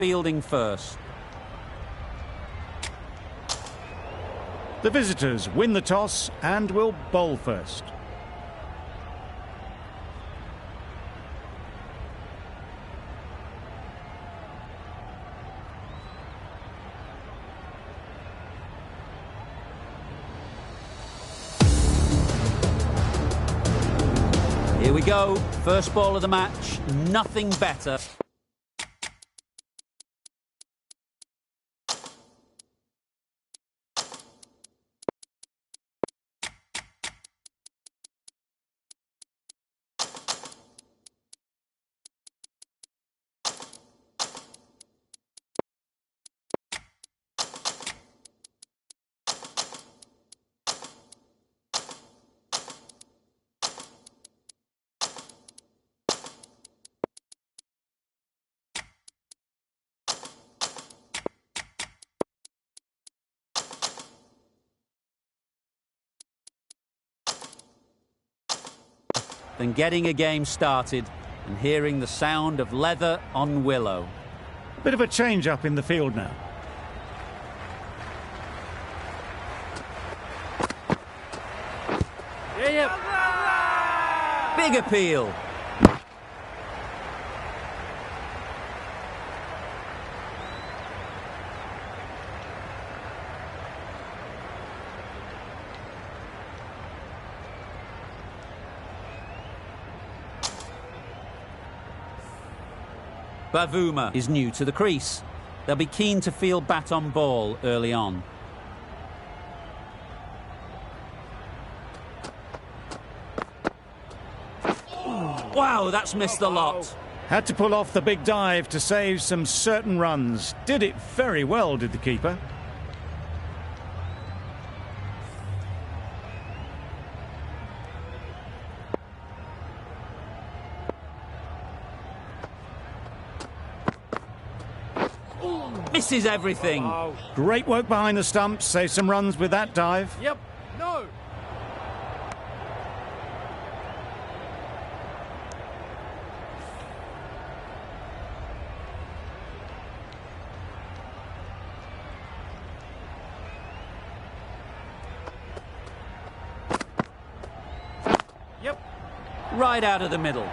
fielding first. The visitors win the toss and will bowl first. Here we go, first ball of the match, nothing better. Than getting a game started and hearing the sound of leather on willow. Bit of a change-up in the field now. Big appeal. Bavuma is new to the crease. They'll be keen to field bat on ball early on. Wow, that's missed the lot. Had to pull off the big dive to save some certain runs. Did it very well, did the keeper. Misses everything. Wow. Great work behind the stumps, save some runs with that dive. Yep. No. Yep. Right out of the middle.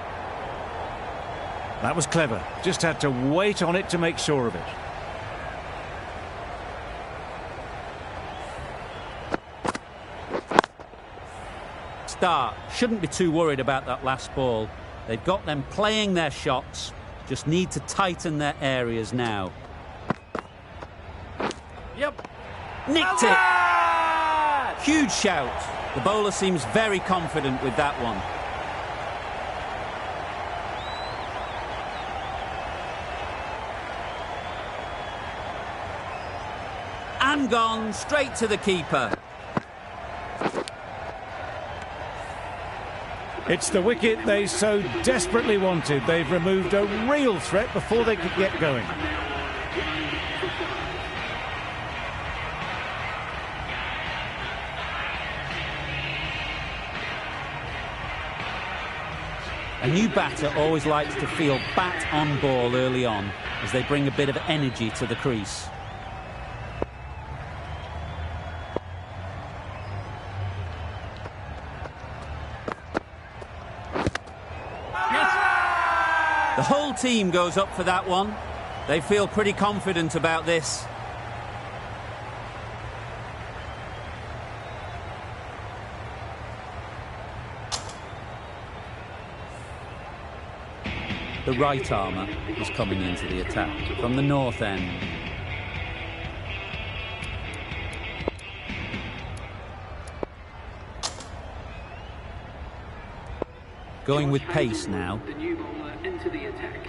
That was clever. Just had to wait on it to make sure of it. Start. Shouldn't be too worried about that last ball. They've got them playing their shots. Just need to tighten their areas now. Yep. Nicked it. Huge shout. The bowler seems very confident with that one. And gone straight to the keeper. It's the wicket they so desperately wanted. They've removed a real threat before they could get going. A new batter always likes to feel bat on ball early on as they bring a bit of energy to the crease. The whole team goes up for that one. They feel pretty confident about this. The right armour is coming into the attack from the north end. Going with pace now. The new bowler into the attack.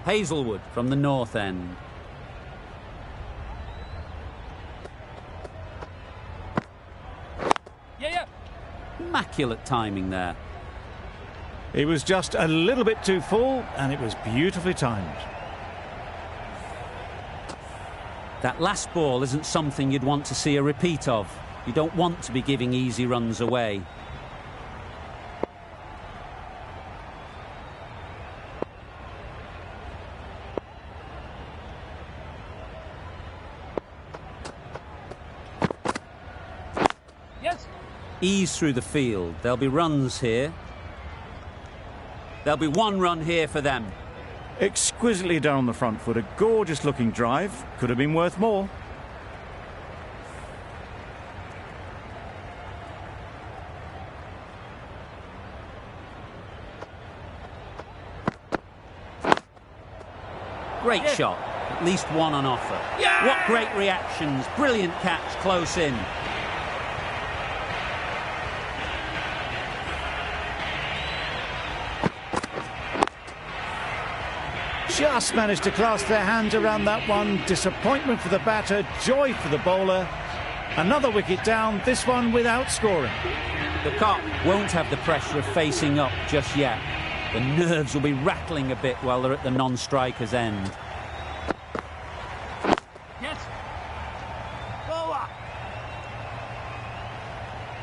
Hazelwood from the north end. Yeah. Immaculate timing there. He was just a little bit too full, and it was beautifully timed. That last ball isn't something you'd want to see a repeat of. You don't want to be giving easy runs away. Yes. Ease through the field. There'll be runs here. There'll be one run here for them. Exquisitely done on the front foot. A gorgeous looking drive. Could have been worth more. Great shot. At least one on offer. Yeah! What great reactions. Brilliant catch close in. Just managed to clasp their hands around that one. Disappointment for the batter, joy for the bowler. Another wicket down, this one without scoring. The Kop won't have the pressure of facing up just yet. The nerves will be rattling a bit while they're at the non-striker's end. Yes. Bowler.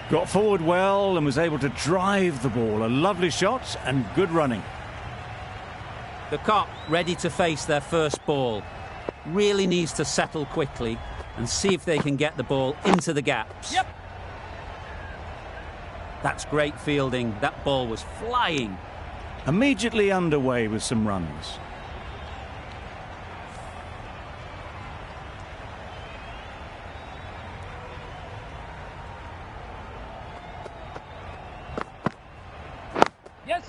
Got forward well and was able to drive the ball. A lovely shot and good running. The Kop ready to face their first ball. Really needs to settle quickly and see if they can get the ball into the gaps. Yep. That's great fielding. That ball was flying. Immediately underway with some runs. Yes.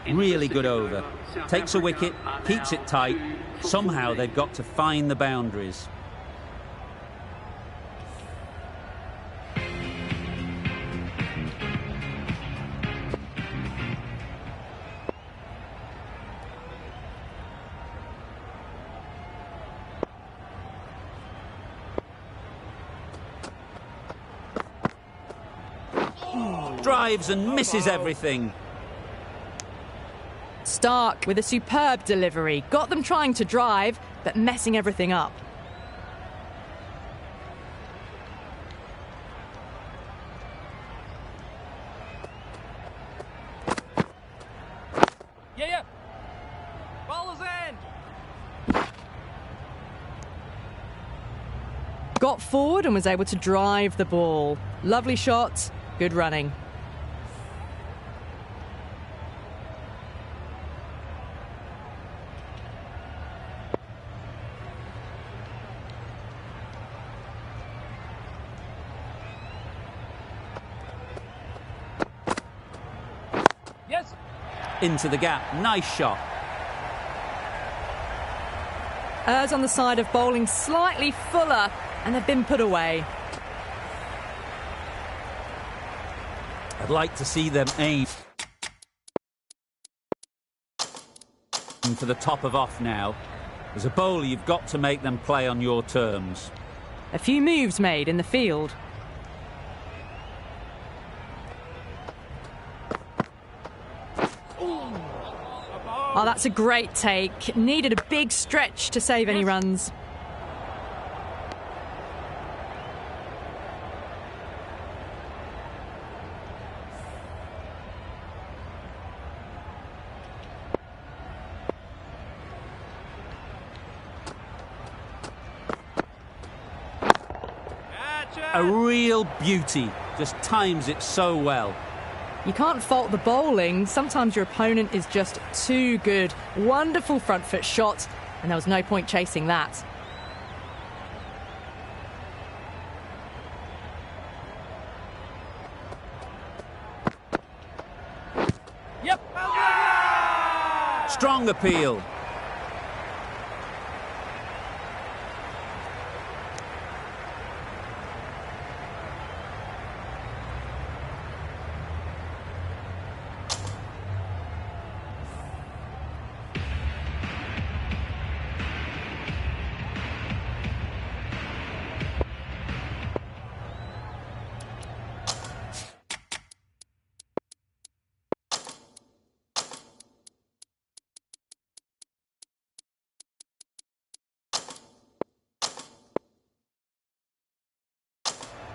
Really good over. Takes a wicket, keeps it tight. Somehow they've got to find the boundaries. Drives and misses everything. Stark with a superb delivery. Got them trying to drive, but messing everything up. Yeah. Bowler's end. Got forward and was able to drive the ball. Lovely shot, good running. Yes. Into the gap. Nice shot. Errs on the side of bowling slightly fuller, and they've been put away. I'd like to see them aim for the top of off now. As a bowler, you've got to make them play on your terms. A few moves made in the field. Oh, that's a great take. Needed a big stretch to save any runs. A real beauty. Just times it so well. You can't fault the bowling. Sometimes your opponent is just too good. Wonderful front foot shot, and there was no point chasing that. Yep. Strong appeal.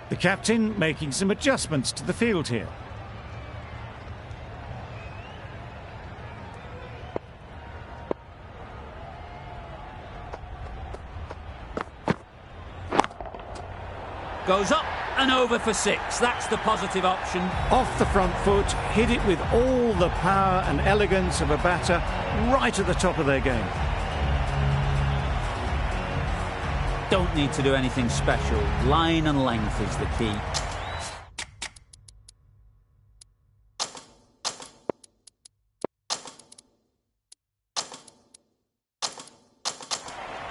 The captain making some adjustments to the field here. Goes up and over for 6. That's the positive option. Off the front foot, hit it with all the power and elegance of a batter right at the top of their game. Don't need to do anything special. Line and length is the key.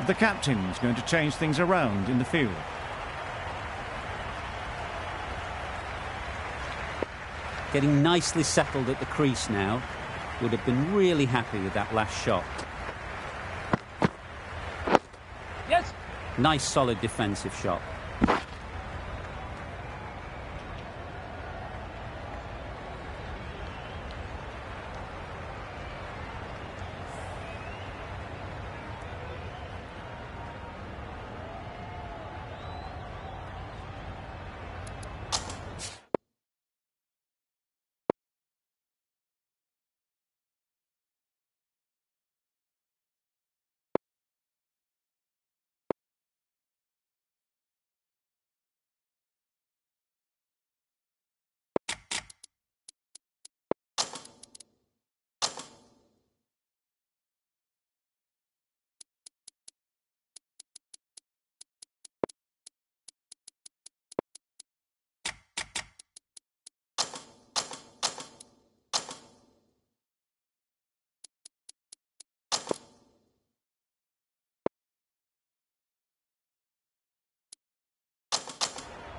The captain's going to change things around in the field. Getting nicely settled at the crease now. Would have been really happy with that last shot. Yes. Nice solid defensive shot.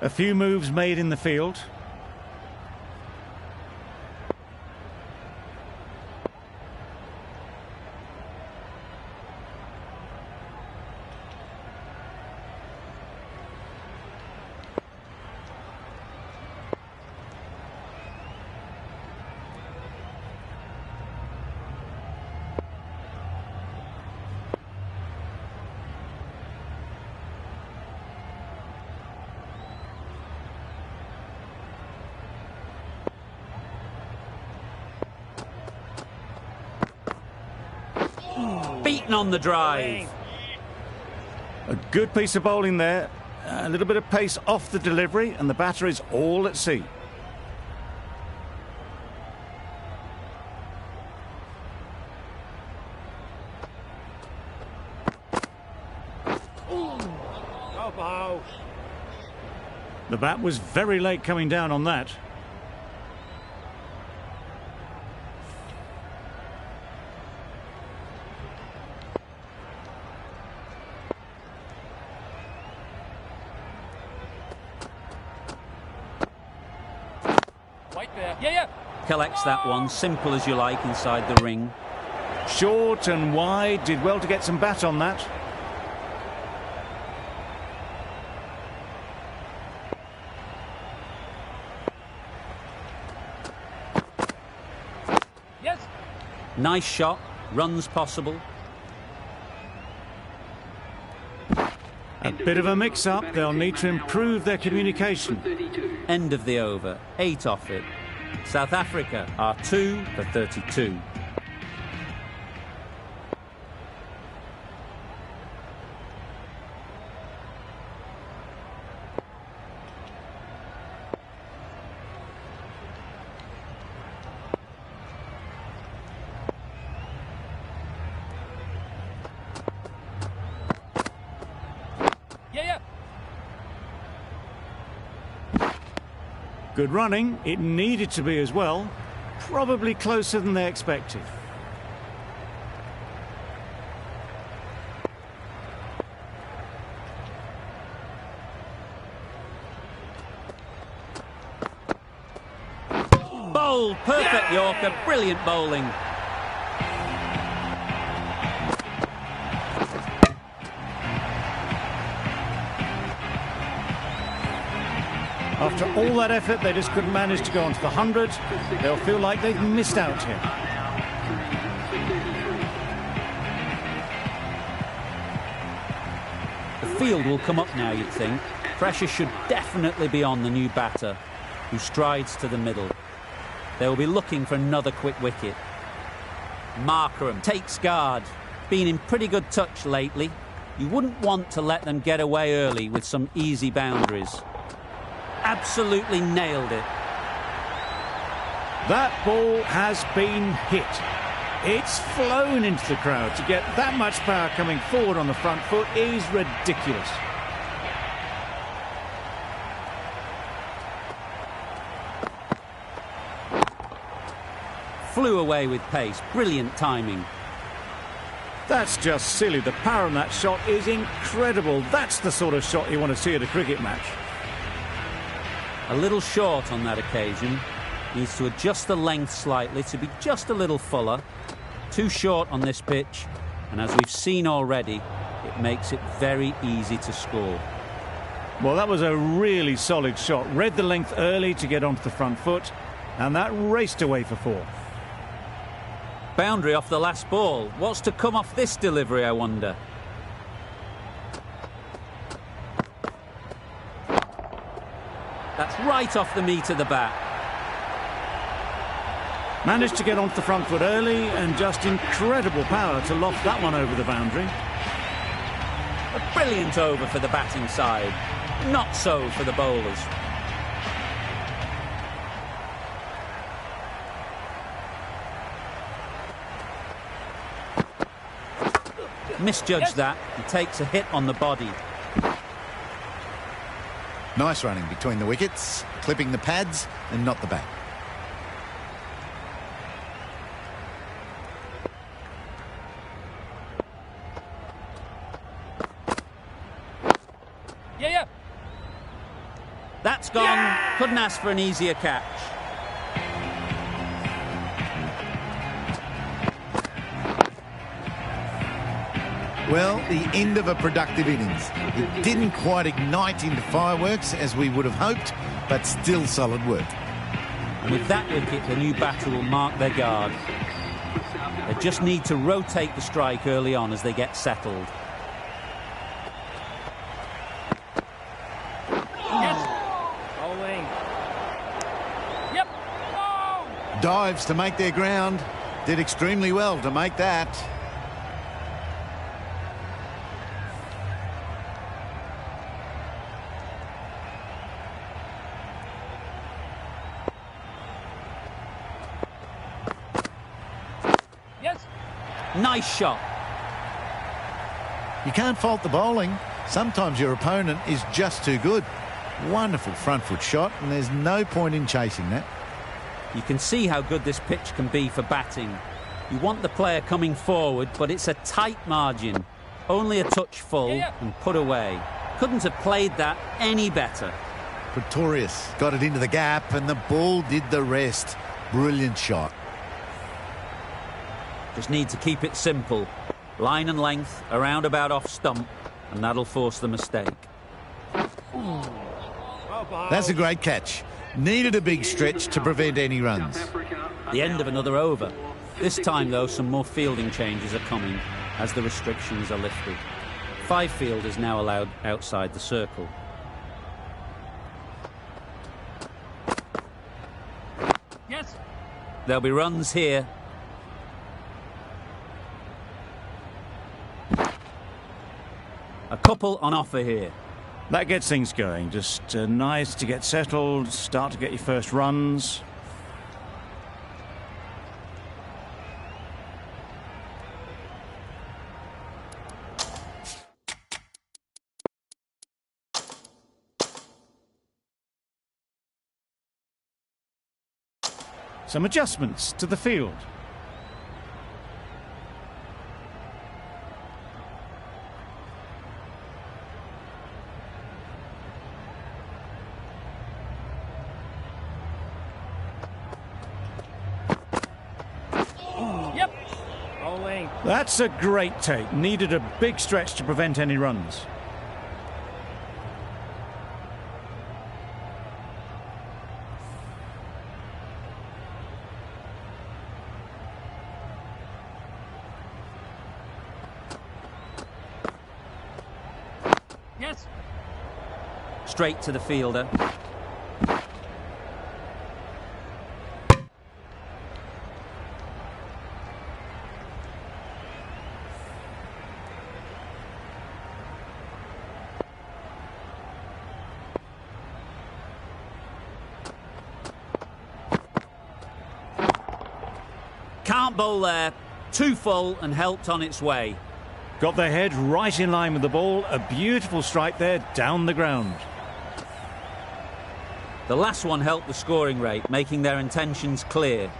A few moves made in the field. Beaten on the drive. A good piece of bowling there. A little bit of pace off the delivery, and the batter is all at sea. The bat was very late coming down on that. White there. Yeah. Collects that one, simple as you like, inside the ring. Short and wide, did well to get some bat on that. Yes. Nice shot, runs possible. A bit of a mix-up, they'll need to improve their communication. End of the over, 8 off it. South Africa are 2 for 32. Yeah. Good running, it needed to be as well. Probably closer than they expected. Bowled, perfect Yorker, brilliant bowling. After all that effort, they just couldn't manage to go onto the 100. They'll feel like they've missed out here. The field will come up now, you'd think. Pressure should definitely be on the new batter, who strides to the middle. They will be looking for another quick wicket. Markram takes guard. Been in pretty good touch lately. You wouldn't want to let them get away early with some easy boundaries. Absolutely nailed it. That ball has been hit. It's flown into the crowd. To get that much power coming forward on the front foot is ridiculous. Flew away with pace. Brilliant timing. That's just silly. The power on that shot is incredible. That's the sort of shot you want to see at a cricket match. A little short on that occasion. Needs to adjust the length slightly to be just a little fuller. Too short on this pitch, and as we've seen already, it makes it very easy to score. Well, that was a really solid shot. Read the length early to get onto the front foot, and that raced away for 4. Boundary off the last ball. What's to come off this delivery, I wonder? That's right off the meat of the bat. Managed to get onto the front foot early, and just incredible power to loft that one over the boundary. A brilliant over for the batting side. Not so for the bowlers. Misjudged that. He takes a hit on the body. Nice running between the wickets, clipping the pads and not the bat. Yeah. That's gone. Yeah! Couldn't ask for an easier catch. Well, the end of a productive innings. It didn't quite ignite into fireworks as we would have hoped, but still solid work. And with that wicket, the new batter will mark their guard. They just need to rotate the strike early on as they get settled. Bowling. Yep. Oh! Dives to make their ground. Did extremely well to make that. Nice shot. You can't fault the bowling. Sometimes your opponent is just too good. Wonderful front foot shot, and there's no point in chasing that. You can see how good this pitch can be for batting. You want the player coming forward, but it's a tight margin. Only a touch full and put away. Couldn't have played that any better. Pretorius got it into the gap, and the ball did the rest. Brilliant shot. Just need to keep it simple. Line and length, around about off stump, and that'll force the mistake. That's a great catch. Needed a big stretch to prevent any runs. The end of another over. This time, though, some more fielding changes are coming as the restrictions are lifted. 5 fielders now allowed outside the circle. Yes. There'll be runs here. A couple on offer here. That gets things going. Just nice to get settled, start to get your first runs. Some adjustments to the field. That's a great take. Needed a big stretch to prevent any runs. Yes. Straight to the fielder. Can't bowl there. Too full and helped on its way. Got their head right in line with the ball. A beautiful strike there down the ground. The last one helped the scoring rate, making their intentions clear.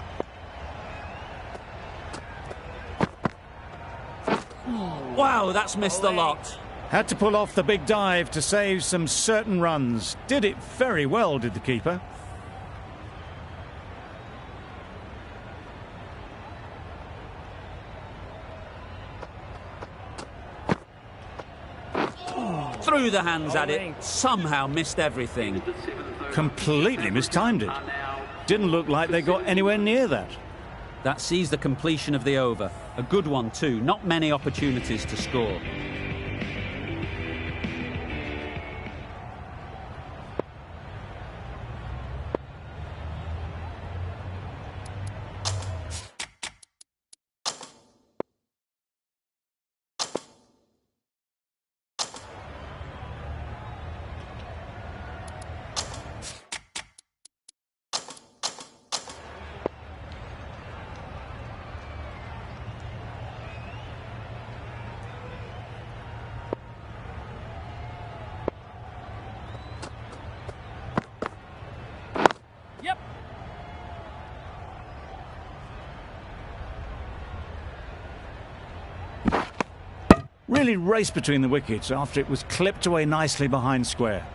Wow, that's missed the lot. Had to pull off the big dive to save some certain runs. Did it very well, did the keeper. Threw the hands at it, somehow missed everything. Completely mistimed it. Didn't look like they got anywhere near that. That sees the completion of the over. A good one too, not many opportunities to score. Really raced between the wickets after it was clipped away nicely behind square.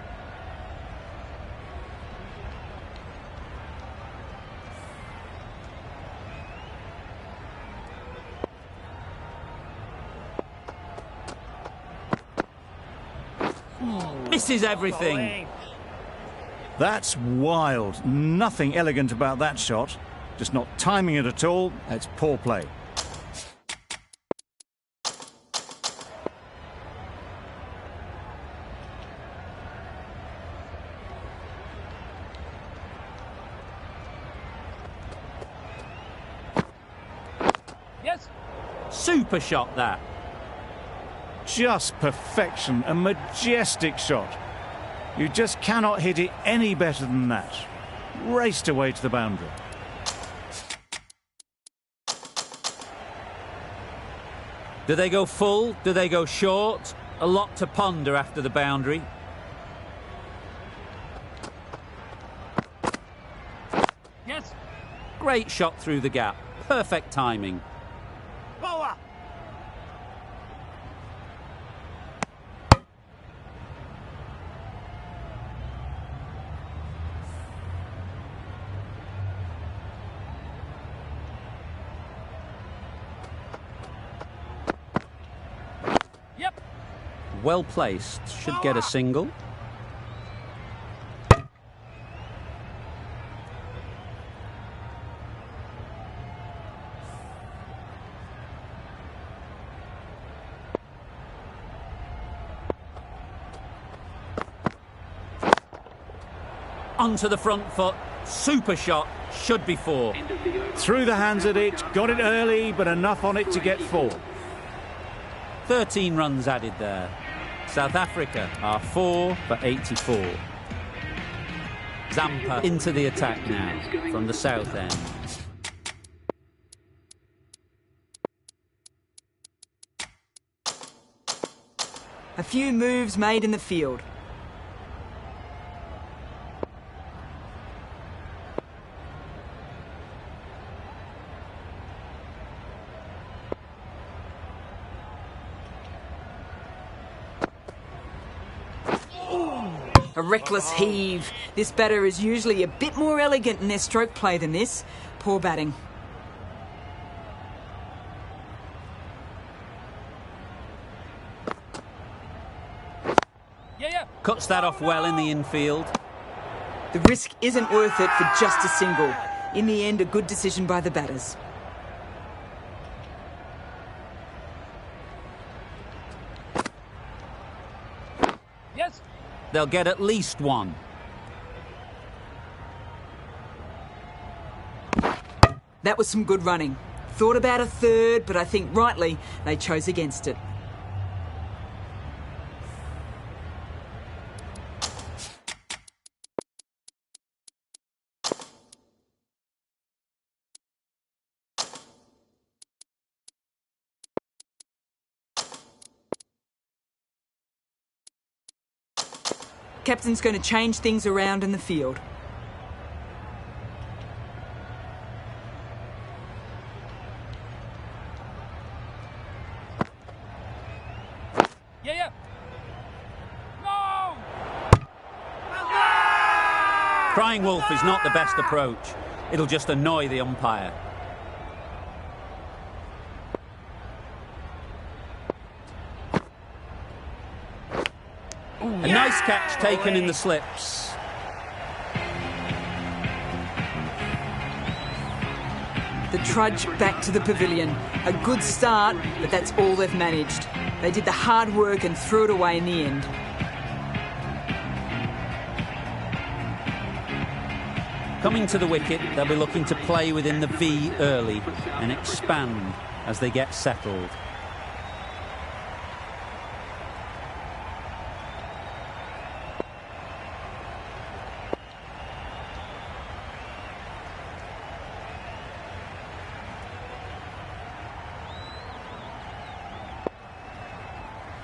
Misses everything. That's wild. Nothing elegant about that shot. Just not timing it at all. That's poor play. Super shot, that. Just perfection, a majestic shot. You just cannot hit it any better than that. Raced away to the boundary. Do they go full? Do they go short? A lot to ponder after the boundary. Yes. Great shot through the gap. Perfect timing. Bowler. Yep. Well placed. Should get a single. Onto the front foot. Super shot. Should be 4. Threw the hands at it, got it early, but enough on it to get 4. 13 runs added there. South Africa are 4 for 84. Zampa into the attack now from the south end. A few moves made in the field. A reckless heave. This batter is usually a bit more elegant in their stroke play than this. Poor batting. Cuts that off well in the infield. The risk isn't worth it for just a single. In the end, a good decision by the batters. Yes. they'll get at least one. That was some good running. Thought about a third, but I think rightly they chose against it. Captain's going to change things around in the field. Yeah. No! Crying wolf is not the best approach. It'll just annoy the umpire. A nice catch taken in the slips. The trudge back to the pavilion. A good start, but that's all they've managed. They did the hard work and threw it away in the end. Coming to the wicket, they'll be looking to play within the V early and expand as they get settled.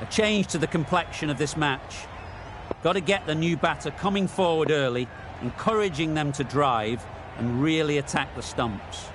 A change to the complexion of this match. Got to get the new batter coming forward early, encouraging them to drive and really attack the stumps.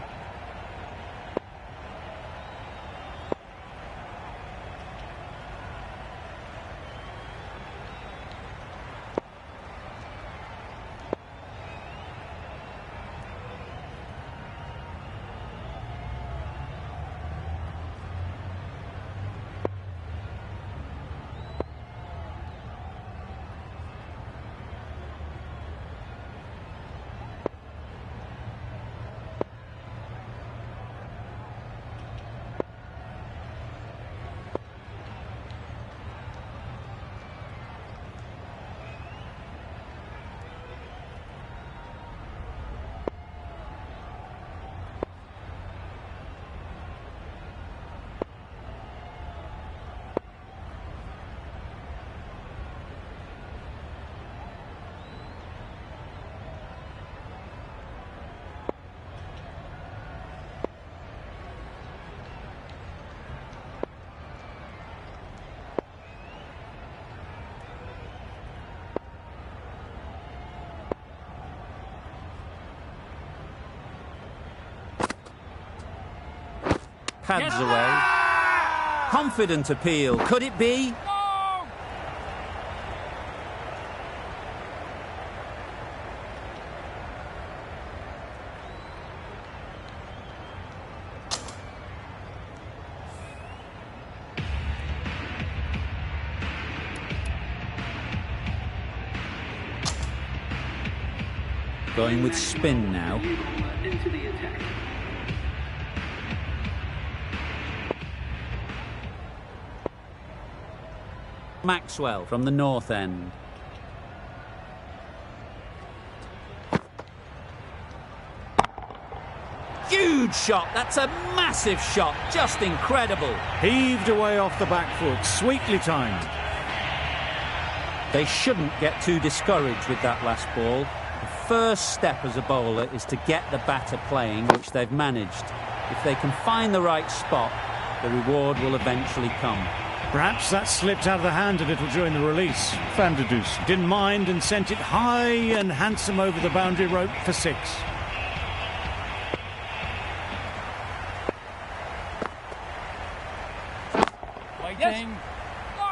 Pads away. Confident appeal. Could it be? No! Going with spin now. Into the attack. Maxwell from the north end. Huge shot. That's a massive shot. Just incredible. Heaved away off the back foot, sweetly timed. They shouldn't get too discouraged with that last ball. The first step as a bowler is to get the batter playing, which they've managed. If they can find the right spot, the reward will eventually come. Perhaps that slipped out of the hand a little during the release. Van der Duss didn't mind and sent it high and handsome over the boundary rope for 6. Waiting.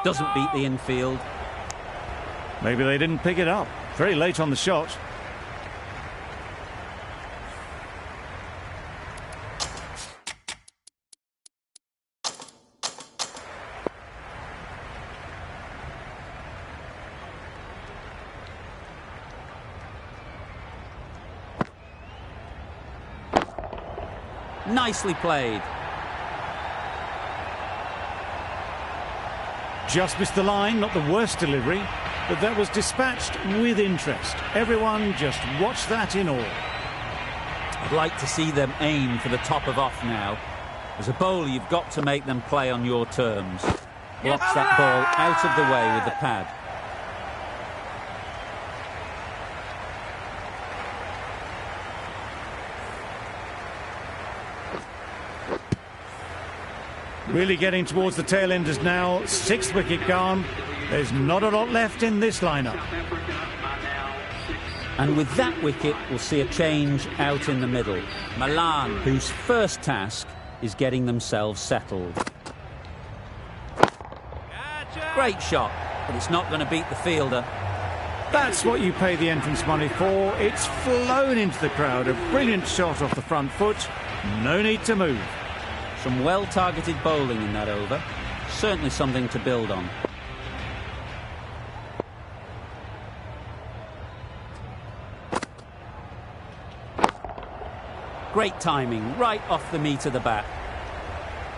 Doesn't beat the infield. Maybe they didn't pick it up. Very late on the shot. Nicely played. Just missed the line, not the worst delivery. but that was dispatched with interest. Everyone just watched that in awe. I'd like to see them aim for the top of off now. As a bowler, you've got to make them play on your terms. Blocks that ball out of the way with the pad. Really getting towards the tail enders now. 6th wicket gone. There's not a lot left in this lineup. And with that wicket, we'll see a change out in the middle. Malan, whose first task is getting themselves settled. Great shot, but it's not going to beat the fielder. That's what you pay the entrance money for. It's flown into the crowd. A brilliant shot off the front foot. No need to move. Some well-targeted bowling in that over. Certainly something to build on. Great timing, right off the meat of the bat.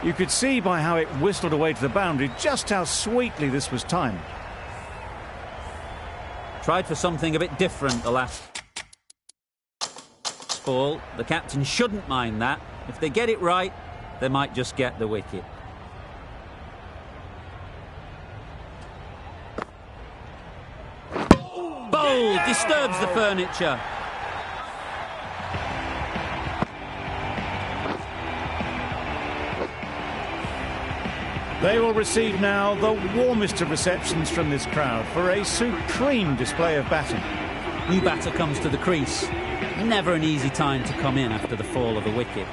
You could see by how it whistled away to the boundary just how sweetly this was timed. Tried for something a bit different the last ball. The captain shouldn't mind that. If they get it right, they might just get the wicket. Bold, disturbs the furniture. They will receive now the warmest of receptions from this crowd for a supreme display of batting. New batter comes to the crease. Never an easy time to come in after the fall of a wicket.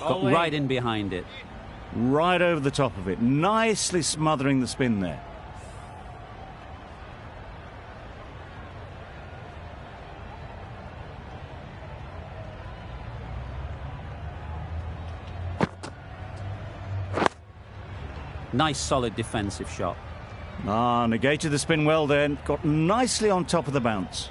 Got right in behind it. Right over the top of it, nicely smothering the spin there. Nice solid defensive shot. Negated the spin well then. Got nicely on top of the bounce.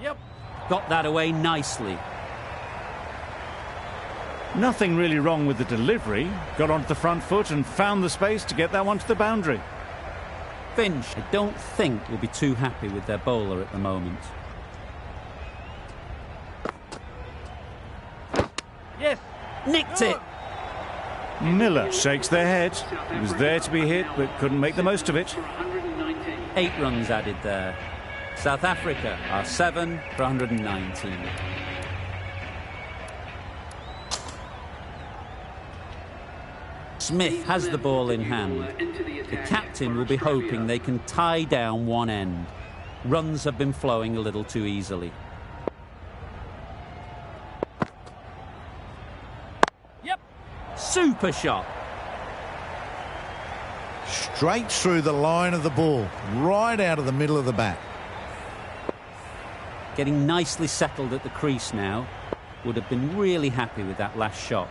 Yep. Got that away nicely. Nothing really wrong with the delivery. Got onto the front foot and found the space to get that one to the boundary. Finch, I don't think, will be too happy with their bowler at the moment. Yes. Nicked it! Miller shakes their head. He was there to be hit, but couldn't make the most of it. 8 runs added there. South Africa are 7 for 119. Smith has the ball in hand. The captain will be hoping they can tie down one end. Runs have been flowing a little too easily. Yep. Super shot. Straight through the line of the ball, right out of the middle of the bat. Getting nicely settled at the crease now. Would have been really happy with that last shot.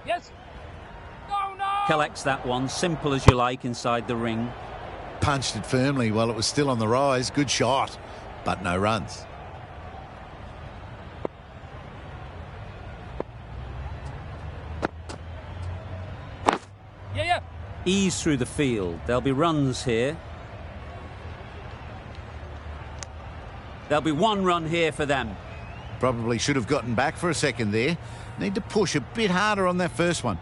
Yes. No, no. Collects that one, simple as you like, inside the ring. Punched it firmly while it was still on the rise. Good shot, but no runs. Yeah. Ease through the field. There'll be runs here. There'll be 1 run here for them. Probably should have gotten back for a second there. Need to push a bit harder on that first one.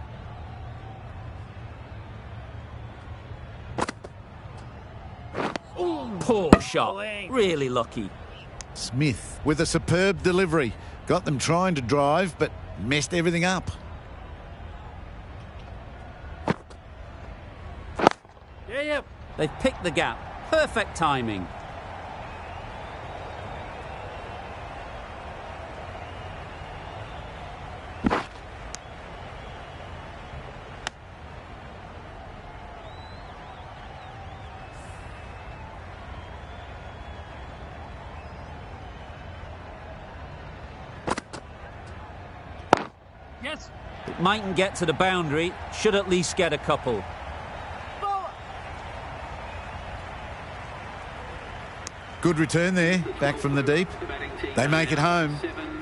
Poor shot. Really lucky. Smith with a superb delivery. Got them trying to drive, but messed everything up. Yeah. They've picked the gap. Perfect timing. Yes. It mightn't get to the boundary. Should at least get a couple. Good return there, back from the deep. They make it home,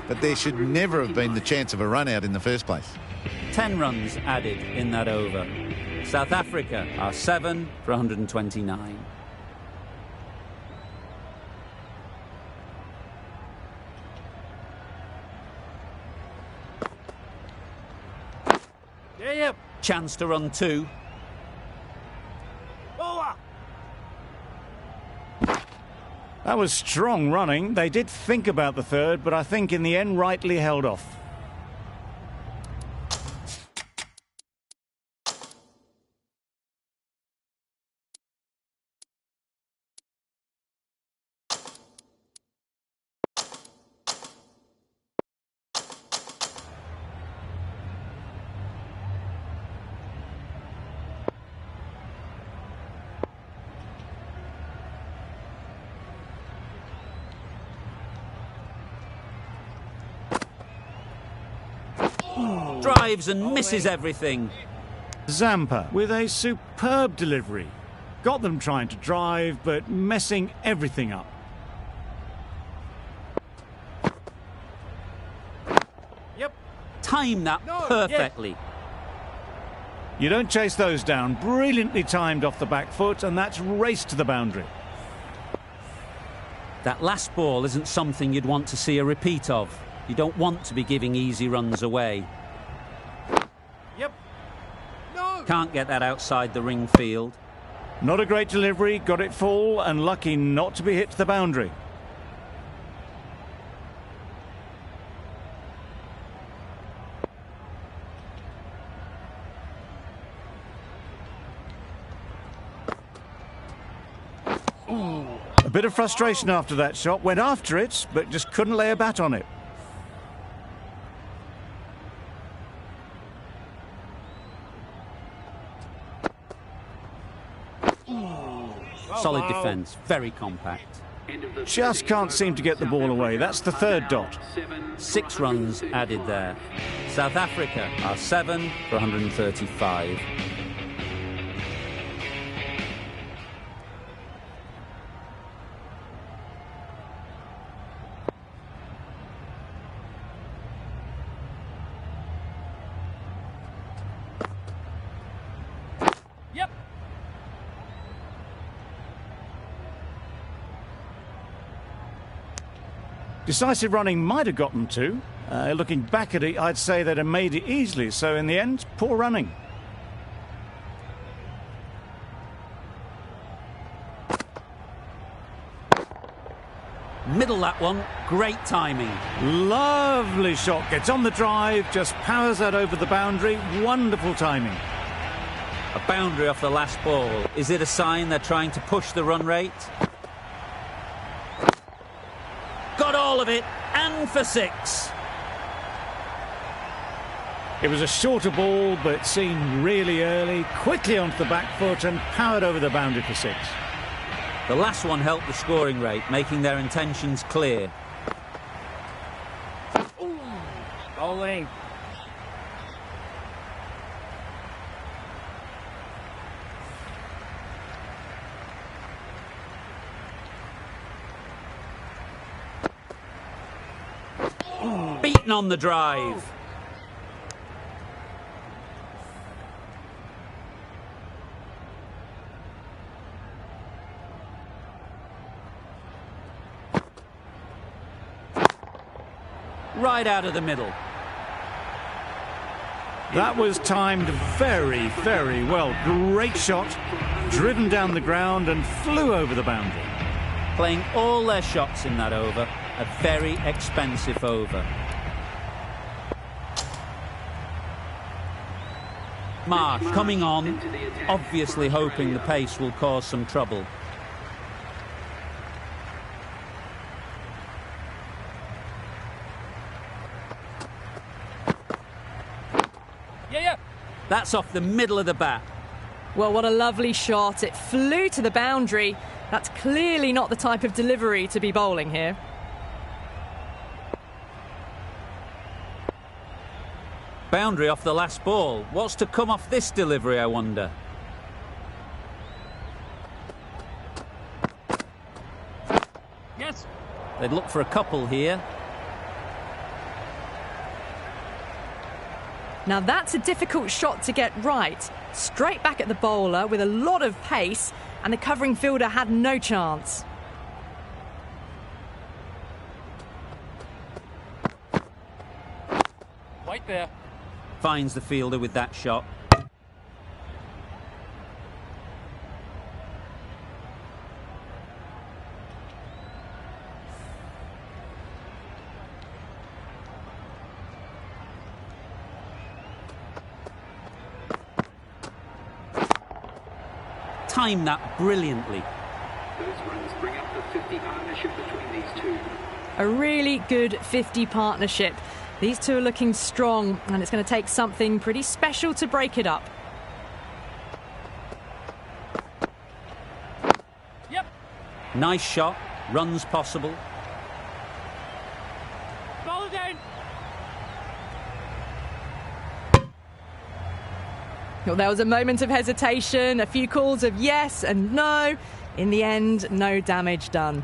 but there should never have been the chance of a run out in the first place. 10 runs added in that over. South Africa are 7 for 129. Yeah. Chance to run 2. Bowler. That was strong running. They did think about the third, but I think in the end rightly held off. Drives and misses everything. Zampa with a superb delivery. Got them trying to drive, but messing everything up. Yep. Timed that perfectly. You don't chase those down. Brilliantly timed off the back foot, and that's raced to the boundary. That last ball isn't something you'd want to see a repeat of. You don't want to be giving easy runs away. Yep. No. Can't get that outside the ring field. Not a great delivery, got it full, and lucky not to be hit to the boundary. A bit of frustration after that shot. Went after it, but just couldn't lay a bat on it. Solid defence, very compact. Just can't seem to get the ball away. That's the third dot. 6 runs added there. South Africa are 7 for 135. Yep. Decisive running might have got them to. Looking back at it, I'd say they'd have made it easily. So in the end, poor running. Middle that one, great timing. Lovely shot. Gets on the drive, just powers that over the boundary. Wonderful timing. A boundary off the last ball. Is it a sign they're trying to push the run rate? Got all of it, and for 6. It was a shorter ball, but seen really early, quickly onto the back foot and powered over the boundary for 6. The last one helped the scoring rate, making their intentions clear. Bowling. Beaten on the drive. Right out of the middle. That was timed very, very well. Great shot, driven down the ground and flew over the boundary. Playing all their shots in that over. A very expensive over. Marsh coming on, obviously hoping the pace will cause some trouble. Yeah. That's off the middle of the bat. Well, what a lovely shot. It flew to the boundary. That's clearly not the type of delivery to be bowling here. Boundary off the last ball. What's to come off this delivery, I wonder? Yes. They'd look for a couple here. Now that's a difficult shot to get right. Straight back at the bowler with a lot of pace, and the covering fielder had no chance. Right there. Finds the fielder with that shot. Timed that brilliantly. Those runs bring up the 50 partnership between these two. A really good 50 partnership. These two are looking strong, and it's going to take something pretty special to break it up. Yep. Nice shot. Runs possible. Ball down. Well, there was a moment of hesitation, a few calls of yes and no. In the end, no damage done.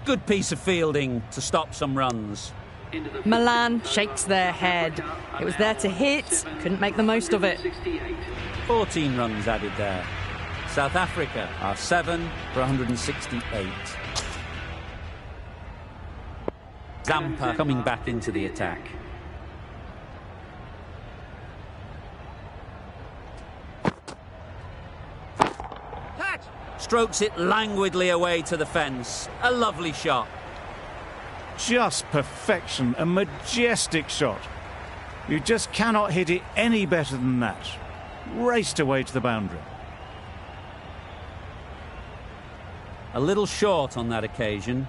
Good piece of fielding to stop some runs. Milan shakes their head. It was there to hit, couldn't make the most of it. 14 runs added there. South Africa are 7 for 168. Zampa coming back into the attack. Catch. Strokes it languidly away to the fence. A lovely shot. Just perfection, a majestic shot. You just cannot hit it any better than that. Raced away to the boundary. A little short on that occasion.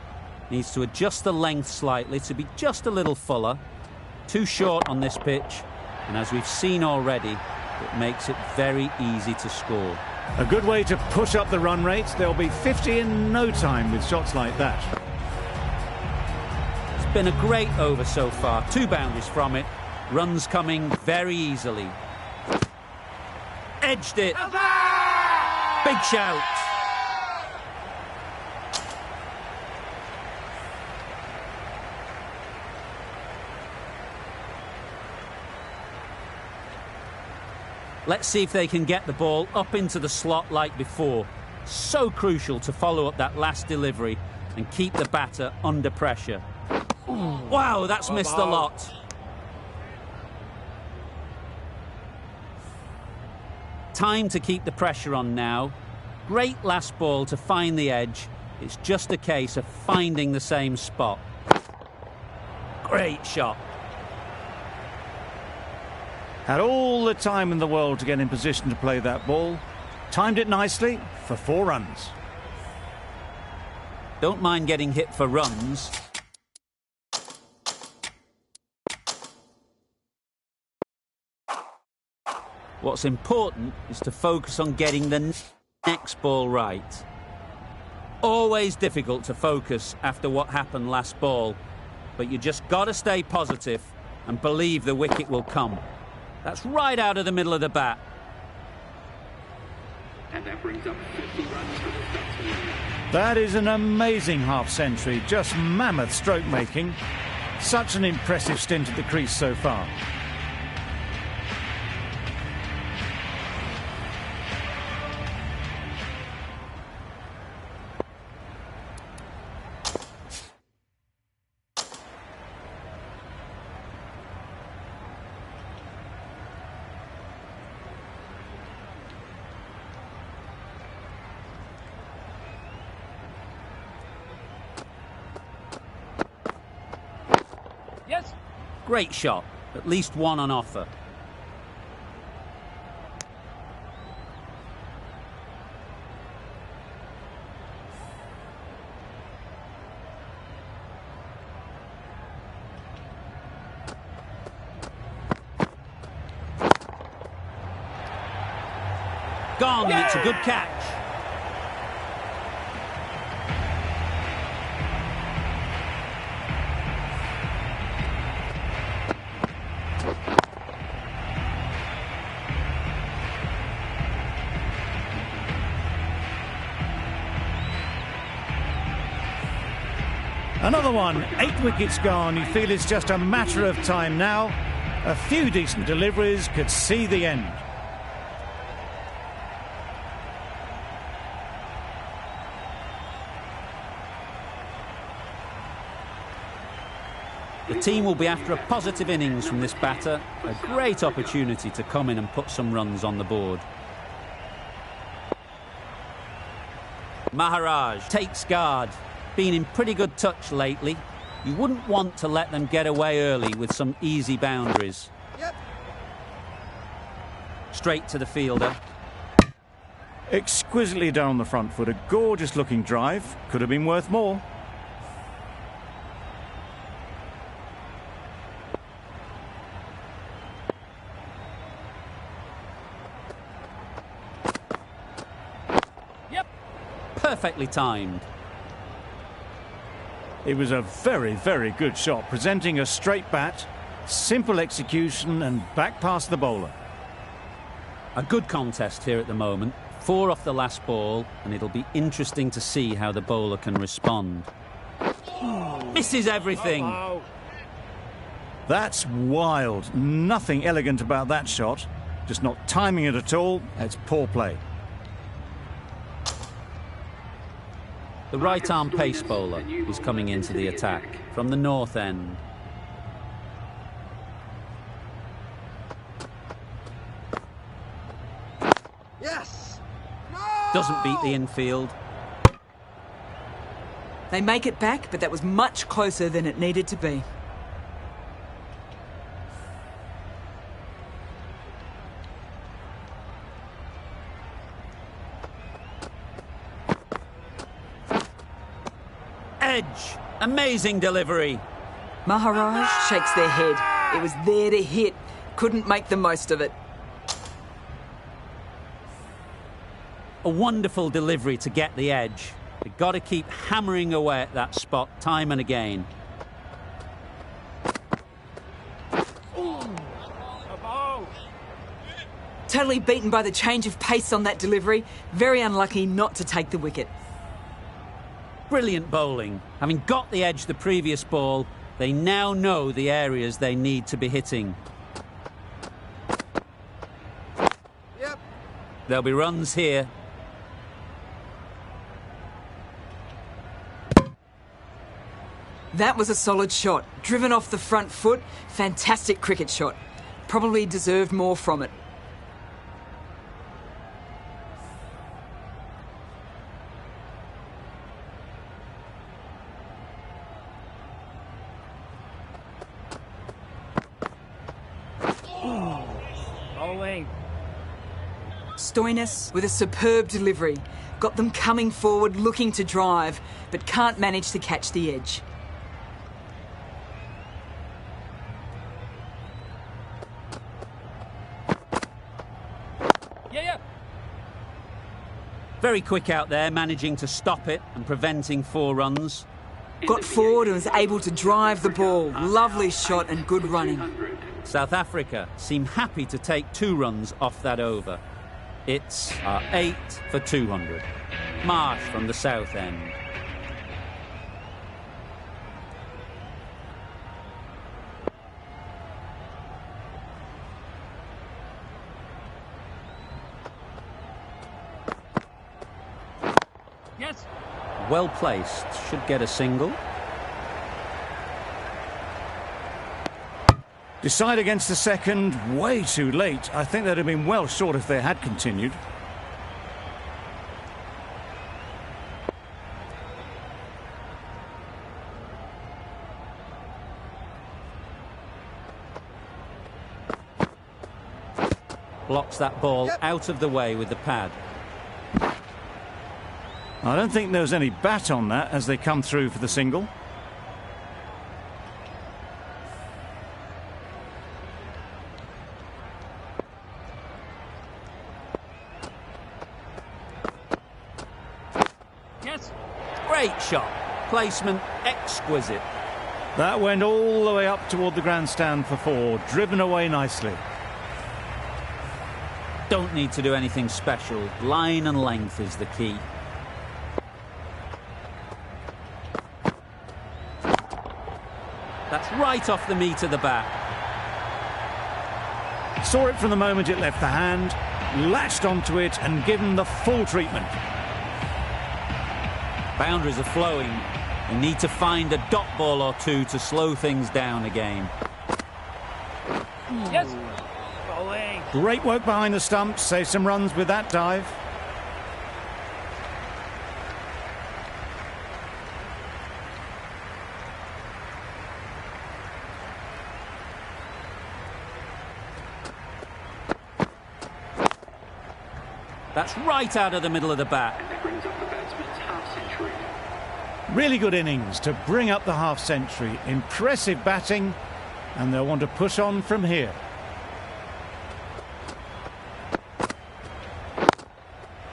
Needs to adjust the length slightly to be just a little fuller. Too short on this pitch, and as we've seen already, it makes it very easy to score. A good way to push up the run rate. They'll be 50 in no time with shots like that. It's been a great over so far. 2 boundaries from it. Runs coming very easily. Edged it. Big shout. Let's see if they can get the ball up into the slot like before. So crucial to follow up that last delivery and keep the batter under pressure. Wow, that's missed a lot. Time to keep the pressure on now. Great last ball to find the edge. It's just a case of finding the same spot. Great shot. Had all the time in the world to get in position to play that ball. Timed it nicely for 4 runs. Don't mind getting hit for runs. What's important is to focus on getting the next ball right. Always difficult to focus after what happened last ball, but you just got to stay positive and believe the wicket will come. That's right out of the middle of the bat. And that brings up 50 runs for the batsman. That is an amazing half-century. Just mammoth stroke making. Such an impressive stint at the crease so far. Yes. Great shot. At least one on offer. Gone. Yeah! It's a good catch. Another one, 8 wickets gone. You feel it's just a matter of time now. A few decent deliveries could see the end. The team will be after a positive innings from this batter. A great opportunity to come in and put some runs on the board. Maharaj takes guard. Been in pretty good touch lately. You wouldn't want to let them get away early with some easy boundaries. Yep. Straight to the fielder. Exquisitely down the front foot. A gorgeous looking drive. Could have been worth more. Yep. Perfectly timed. It was a very, very good shot, presenting a straight bat, simple execution and back past the bowler. A good contest here at the moment. 4 off the last ball, and it'll be interesting to see how the bowler can respond. Misses everything. That's wild. Nothing elegant about that shot. Just not timing it at all. It's poor play. The right-arm pace bowler is coming into the attack from the north end. Yes. No! Doesn't beat the infield. They make it back, but that was much closer than it needed to be. Edge. Amazing delivery. Maharaj shakes their head. It was there to hit. Couldn't make the most of it. A wonderful delivery to get the edge. They've got to keep hammering away at that spot time and again. Totally beaten by the change of pace on that delivery. Very unlucky not to take the wicket. Brilliant bowling. Having got the edge the previous ball, they now know the areas they need to be hitting. Yep. There'll be runs here. That was a solid shot. Driven off the front foot. Fantastic cricket shot. Probably deserved more from it. Stoinis with a superb delivery. Got them coming forward, looking to drive, but can't manage to catch the edge. Very quick out there, managing to stop it and preventing 4 runs. Got forward and was able to drive the ball. Lovely shot and good running. South Africa seem happy to take 2 runs off that over. It's 8 for 200. Marsh from the south end. Yes. Well placed, should get a single. Decide against the second, way too late. I think they'd have been well short if they had continued. Blocks that ball out of the way with the pad. I don't think there was any bat on that as they come through for the single. Yes. Great shot. Placement exquisite. That went all the way up toward the grandstand for 4, driven away nicely. Don't need to do anything special. Line and length is the key. That's right off the meat of the bat. Saw it from the moment it left the hand, latched onto it and given the full treatment. Boundaries are flowing. They need to find a dot ball or 2 to slow things down again. Yes. Great work behind the stumps, save some runs with that dive. That's right out of the middle of the bat. And that brings up the batsman's half-century. Really good innings to bring up the half-century. Impressive batting, and they'll want to push on from here.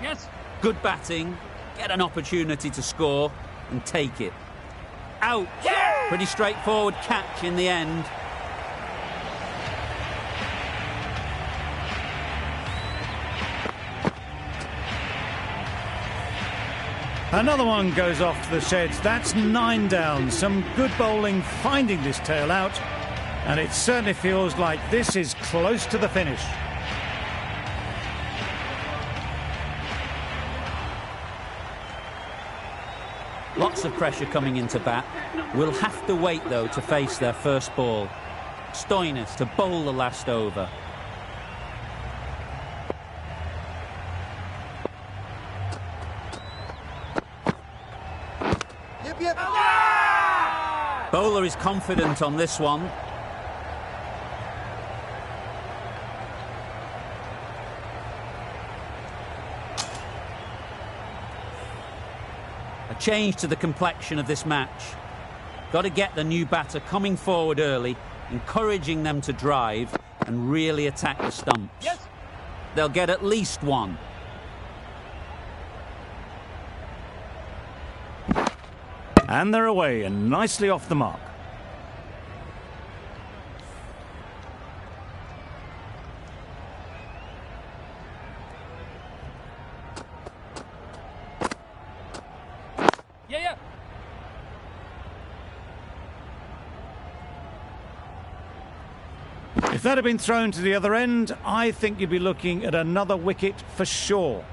Yes. Good batting, get an opportunity to score and take it. Out. Yeah! Pretty straightforward catch in the end. Another one goes off to the sheds. That's 9 down. Some good bowling finding this tail out, and it certainly feels like this is close to the finish. Lots of pressure coming into bat. We'll have to wait, though, to face their first ball. Stoinis to bowl the last over. Yep, yep. Bowler is confident on this one. A change to the complexion of this match. Got to get the new batter coming forward early encouraging them to drive and really attack the stumps. Yes. They'll get at least one. And they're away and nicely off the mark. Yeah. If that had been thrown to the other end, I think you'd be looking at another wicket for sure.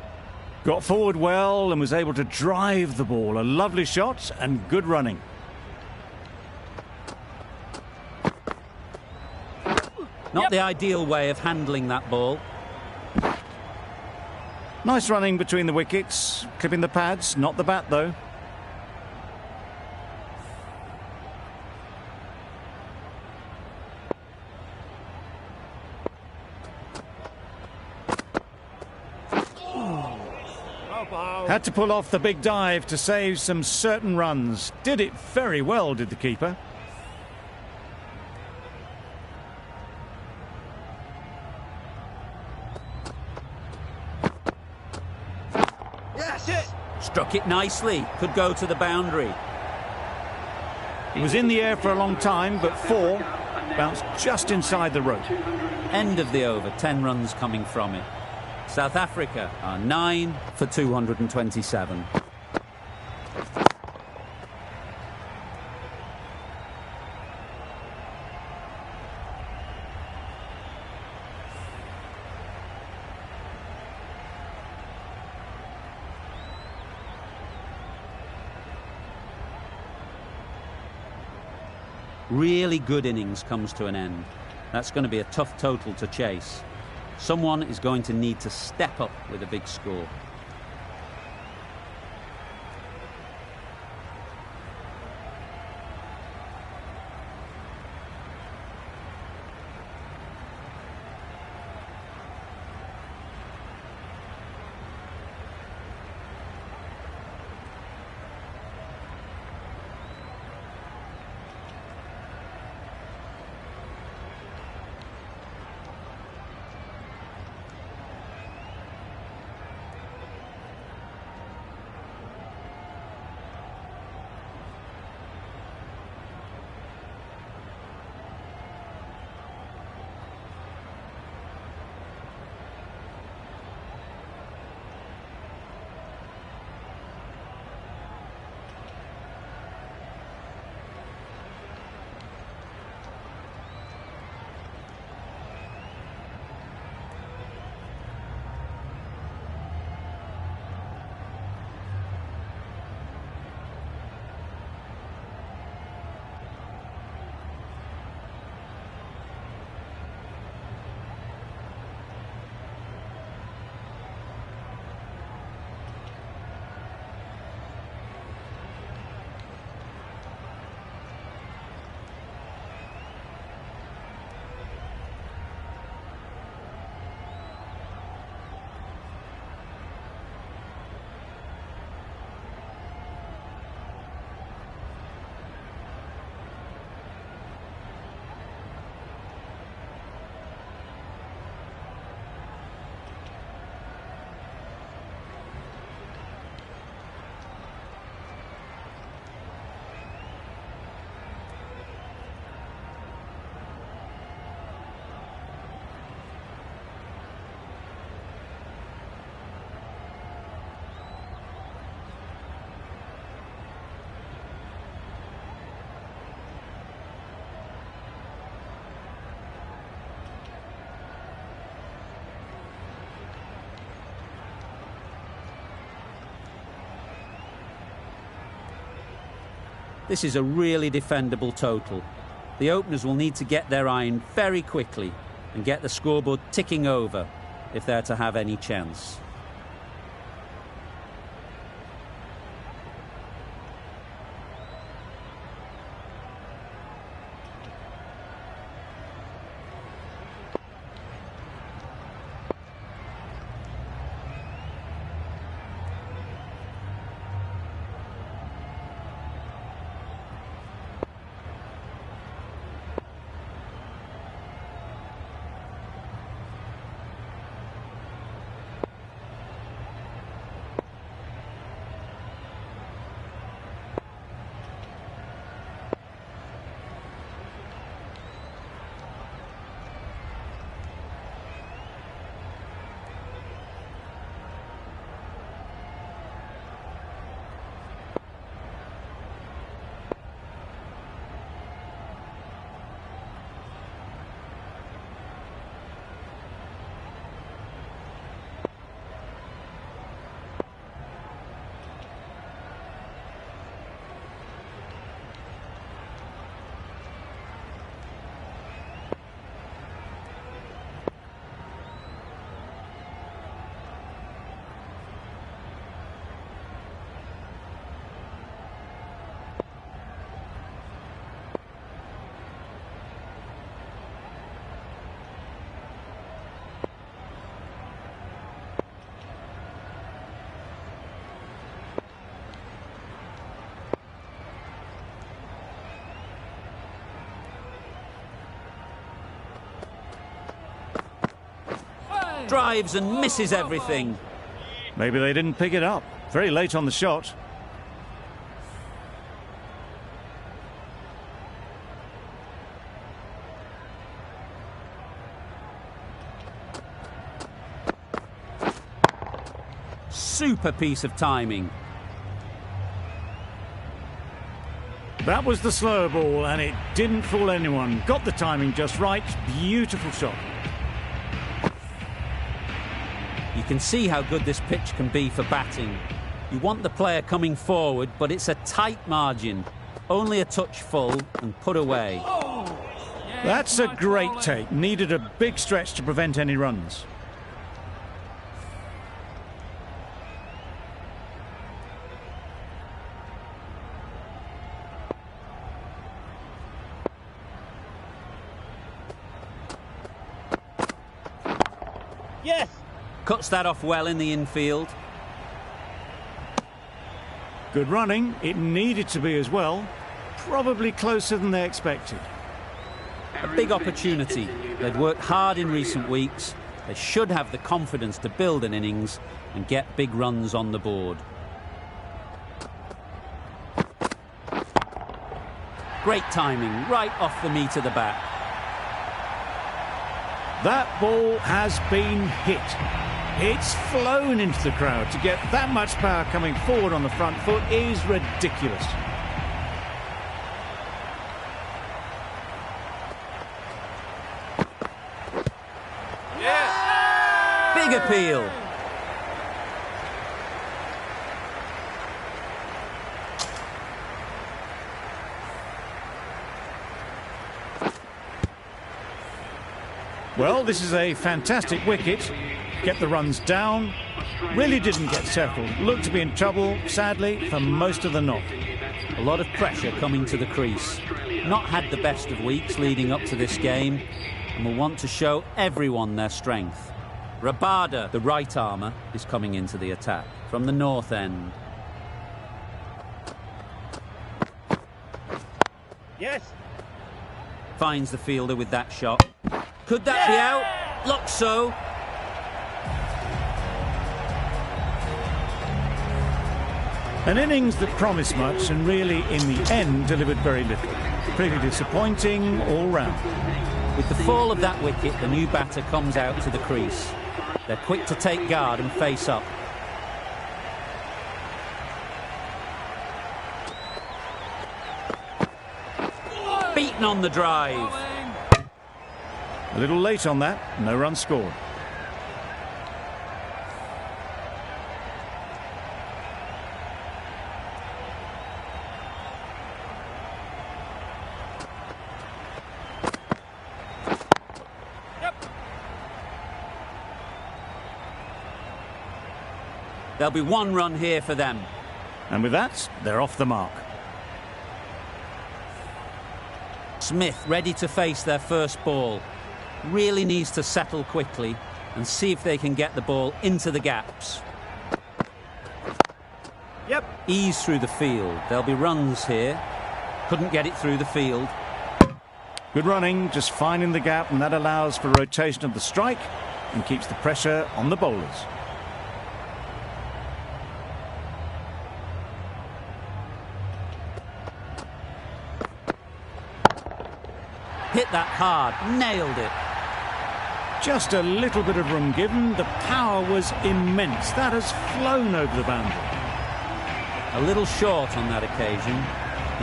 Got forward well and was able to drive the ball. A lovely shot and good running. Not the ideal way of handling that ball. Nice running between the wickets, clipping the pads, not the bat though. Had to pull off the big dive to save some certain runs. Did it very well, did the keeper. Yes. Struck it nicely. Could go to the boundary. He was in the air for a long time, but 4 bounced just inside the rope. End of the over. 10 runs coming from it. South Africa are 9 for 227. Really good innings comes to an end. That's going to be a tough total to chase. Someone is going to need to step up with a big score. This is a really defendable total. The openers will need to get their iron very quickly and get the scoreboard ticking over if they're to have any chance. Drives and misses everything. Maybe they didn't pick it up. Very late on the shot. Super piece of timing. That was the slower ball, and it didn't fool anyone. Got the timing just right. Beautiful shot. You can see how good this pitch can be for batting. You want the player coming forward, but it's a tight margin. Only a touch full and put away. That's a great take. Needed a big stretch to prevent any runs. Yes! Cuts that off well in the infield. Good running. It needed to be as well. Probably closer than they expected. A big opportunity. They've worked hard in recent weeks. They should have the confidence to build an innings and get big runs on the board. Great timing, right off the meat of the bat. That ball has been hit. It's flown into the crowd. To get that much power coming forward on the front foot is ridiculous. Yeah. Big appeal. Well, this is a fantastic wicket. Get the runs down. Really didn't get settled. Looked to be in trouble, sadly, for most of the knock. A lot of pressure coming to the crease. Not had the best of weeks leading up to this game and will want to show everyone their strength. Rabada, the right armour, is coming into the attack from the north end. Yes. Finds the fielder with that shot. Could that be out? Looks so. An innings that promised much and really, in the end, delivered very little. Pretty disappointing all round. With the fall of that wicket, the new batter comes out to the crease. They're quick to take guard and face up. Beaten on the drive. A little late on that, no run scored. There'll be one run here for them. And with that, they're off the mark. Smith ready to face their first ball. Really needs to settle quickly and see if they can get the ball into the gaps. Yep. Ease through the field. There'll be runs here. Couldn't get it through the field. Good running, just finding the gap, and that allows for rotation of the strike and keeps the pressure on the bowlers. Hit that hard, nailed it. Just a little bit of room given. The power was immense. That has flown over the boundary. A little short on that occasion.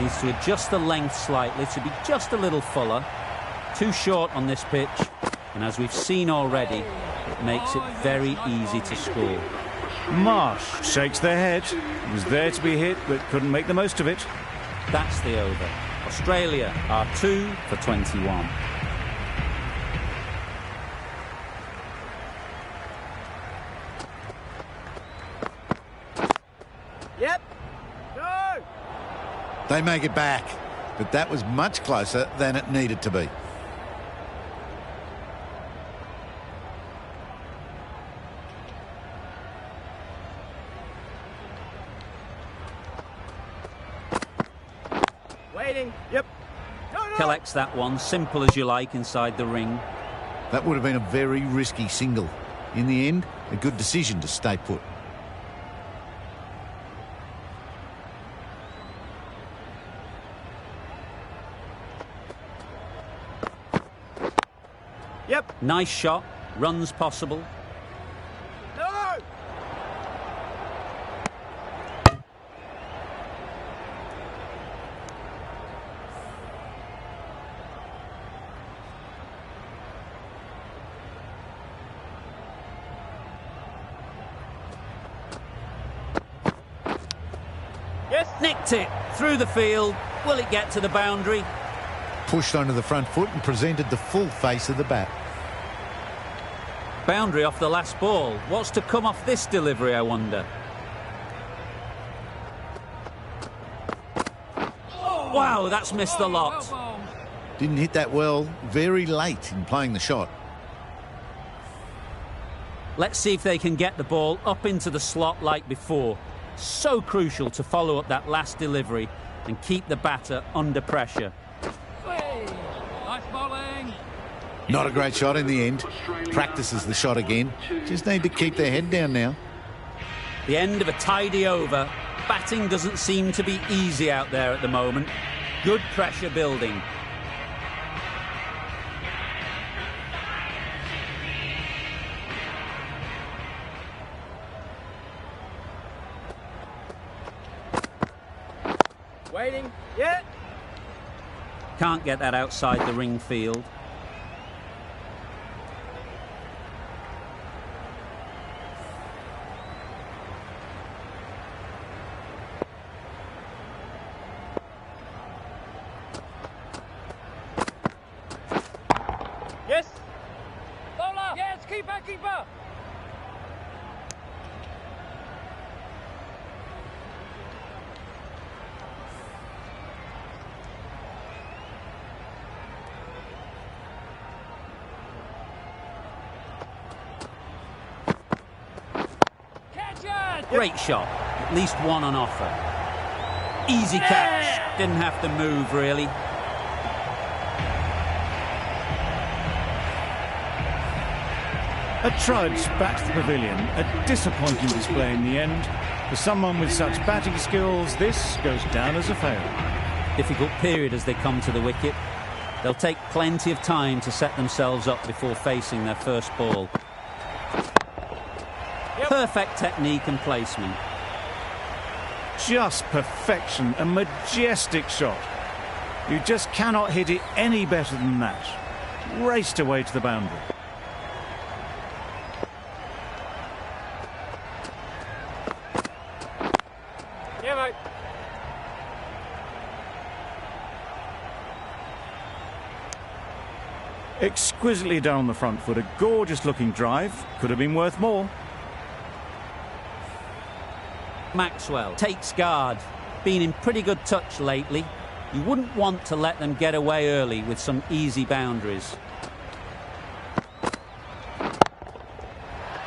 Needs to adjust the length slightly to be just a little fuller. Too short on this pitch. And as we've seen already, it makes it very easy to score. Marsh shakes their head. Was there to be hit, but couldn't make the most of it. That's the over. Australia are 2 for 21. Yep. No. They make it back, but that was much closer than it needed to be. Waiting. Yep. No. Collects that one, simple as you like, inside the ring. That would have been a very risky single. In the end, a good decision to stay put. Yep. Nice shot, runs possible. No! Yes. Nicked it through the field. Will it get to the boundary? Pushed onto the front foot and presented the full face of the bat. Boundary off the last ball. What's to come off this delivery, I wonder? Wow, that's missed the lot. Didn't hit that well, very late in playing the shot. Let's see if they can get the ball up into the slot like before. So crucial to follow up that last delivery and keep the batter under pressure. Nice bowling. Not a great shot in the end. Practices the shot again. Just need to keep their head down now. The end of a tidy over. Batting doesn't seem to be easy out there at the moment. Good pressure building. Waiting. Yeah. Can't get that outside the ring field. Yes. Bowler. Yes, keeper, keeper. Great shot. At least one on offer. Easy catch. Didn't have to move, really. A trudge back to the pavilion. A disappointing display in the end. For someone with such batting skills, this goes down as a fail. Difficult period as they come to the wicket. They'll take plenty of time to set themselves up before facing their first ball. Perfect technique and placement. Just perfection, a majestic shot. You just cannot hit it any better than that. Raced away to the boundary. Yeah, mate. Exquisitely done on the front foot. A gorgeous looking drive. Could have been worth more. Maxwell takes guard. Been in pretty good touch lately. You wouldn't want to let them get away early with some easy boundaries.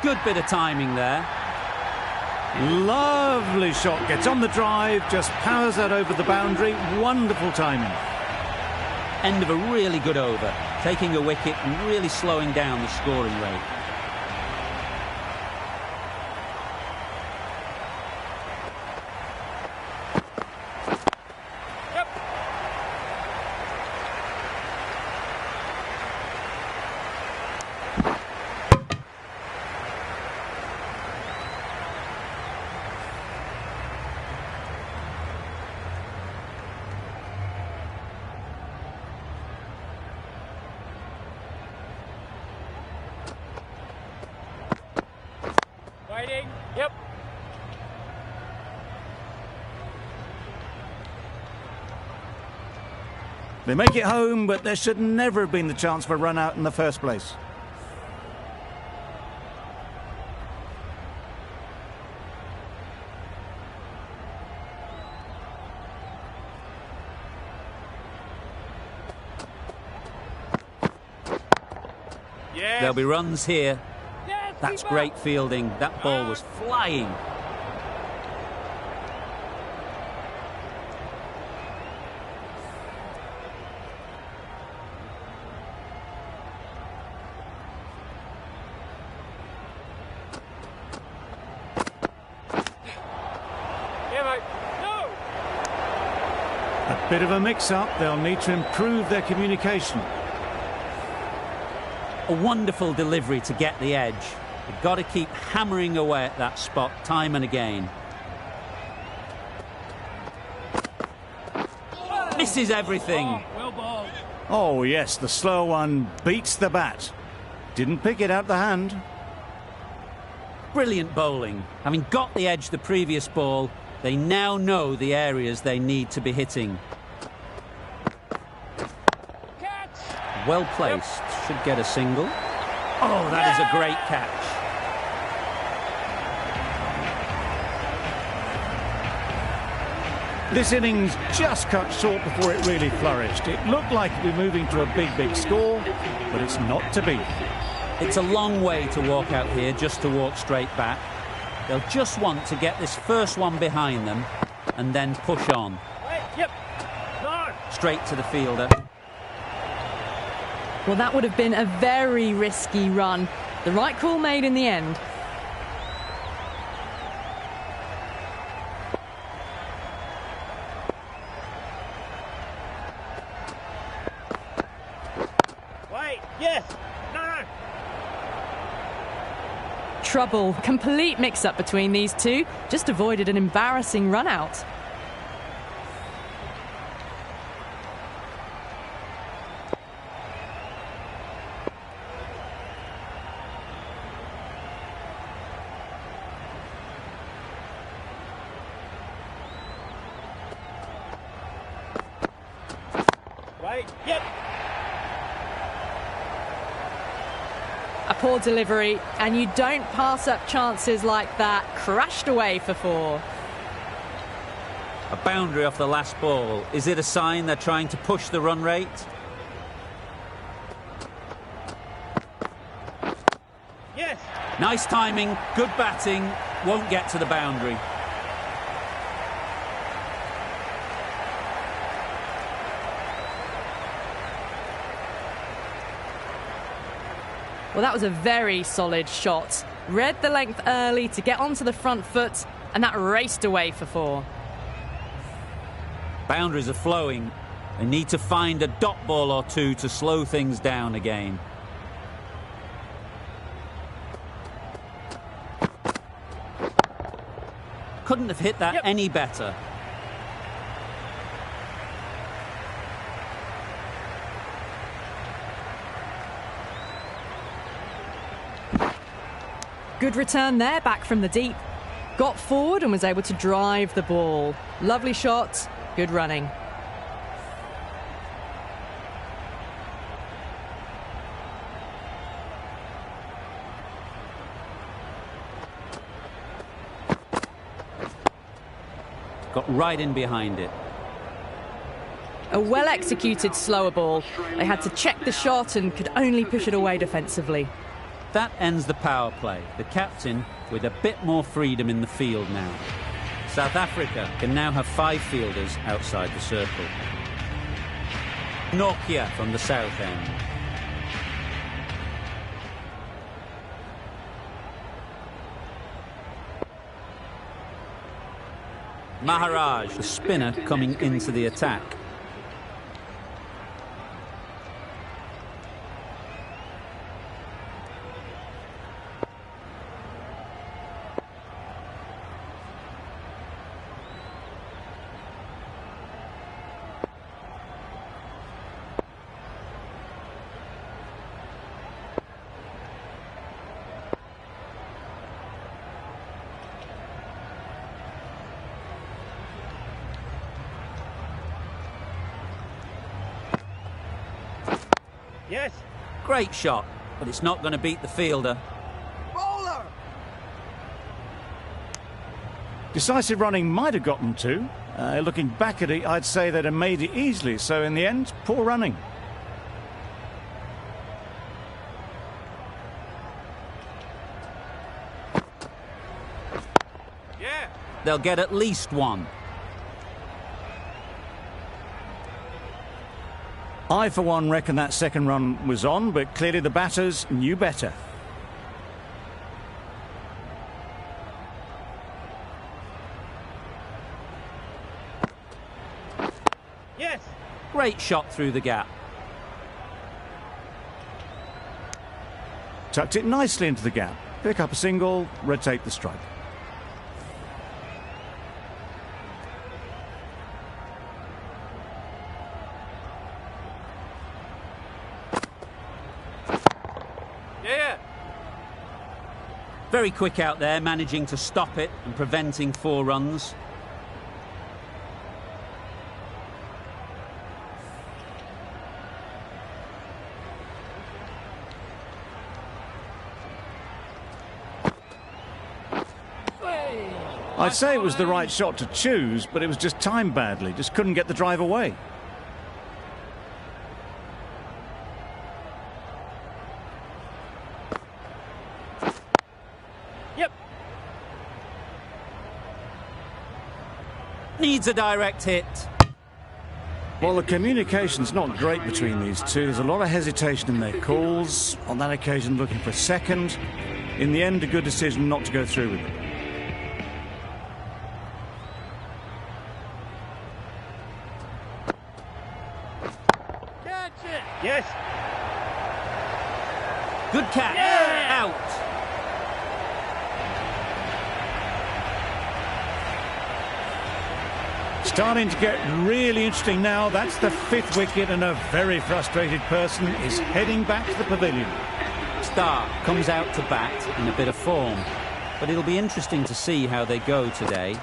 Good bit of timing there. Lovely shot. Gets on the drive, just powers that over the boundary. Wonderful timing. End of a really good over. Taking a wicket and really slowing down the scoring rate. Waiting. Yep. They make it home, but there should never have been the chance for a run out in the first place. Yes. There'll be runs here. Yes, That's keeper. great fielding. That ball was flying. Bit of a mix-up. They'll need to improve their communication. A wonderful delivery to get the edge. You've got to keep hammering away at that spot time and again. Misses everything. Well balled. Oh, yes, the slow one beats the bat. Didn't pick it out the hand. Brilliant bowling. Having got the edge the previous ball, they now know the areas they need to be hitting. Catch. Well placed. Should get a single. Oh, that is a great catch. This innings just cut short before it really flourished. It looked like it would be moving to a big score, but it's not to be. It's a long way to walk out here just to walk straight back. They'll just want to get this first one behind them and then push on. Wait, yep. No. Straight to the fielder. Well, that would have been a very risky run. The right call made in the end. Wait, yes. No. Trouble. Complete mix-up between these two. Just avoided an embarrassing run-out. Wait, yep. A poor delivery, and you don't pass up chances like that. Crashed away for 4. A boundary off the last ball. Is it a sign they're trying to push the run rate? Yes. Nice timing, good batting, won't get to the boundary. Well, that was a very solid shot. Read the length early to get onto the front foot, and that raced away for 4. Boundaries are flowing. They need to find a dot ball or two to slow things down again. Couldn't have hit that any better. Good return there, back from the deep. Got forward and was able to drive the ball. Lovely shot, good running. Got right in behind it. A well-executed slower ball. They had to check the shot and could only push it away defensively. That ends the power play. The captain with a bit more freedom in the field now. South Africa can now have 5 fielders outside the circle. Nokia from the south end. Maharaj, the spinner, coming into the attack. Yes. Great shot, but it's not going to beat the fielder. Bowler. Decisive running might have got them too. Looking back at it, I'd say they'd have made it easily. So in the end, poor running. Yeah. They'll get at least 1. I, for one, reckon that second run was on, but clearly the batters knew better. Yeah. Great shot through the gap. Tucked it nicely into the gap. Pick up a single, rotate the strike. Yeah. Very quick out there, managing to stop it and preventing 4 runs. I'd say it was the right shot to choose, but it was just timed badly. Just couldn't get the drive away. Yep. Needs a direct hit. Well, the communication's not great between these two. There's a lot of hesitation in their calls. On that occasion, looking for a second. In the end, a good decision not to go through with it. Catch it. Yes. Good catch. Yeah. Out. Starting to get really interesting now. That's the 5th wicket, and a very frustrated person is heading back to the pavilion. Stark comes out to bat in a bit of form, but it'll be interesting to see how they go today.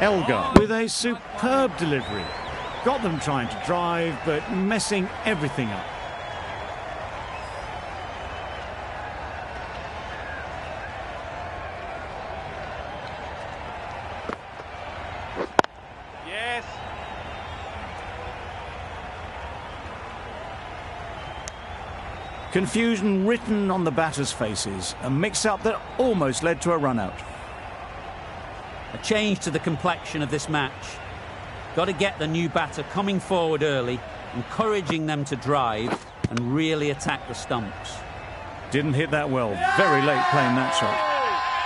Elgar with a superb delivery. Got them trying to drive, but messing everything up. Yes. Confusion written on the batters' faces. A mix-up that almost led to a run-out. A change to the complexion of this match. Got to get the new batter coming forward early, encouraging them to drive and really attack the stumps. Didn't hit that well. Very late playing that shot.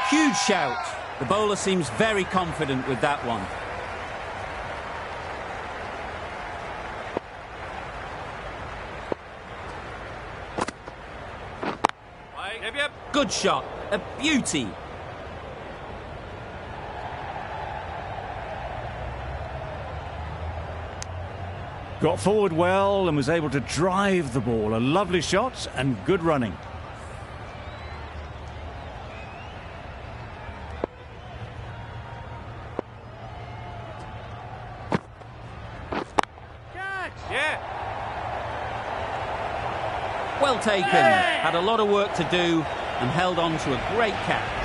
Huge shout. The bowler seems very confident with that one. Yep. Good shot. A beauty. Got forward well and was able to drive the ball. A lovely shot and good running. Catch. Yeah. Well taken. Had a lot of work to do and held on to a great catch.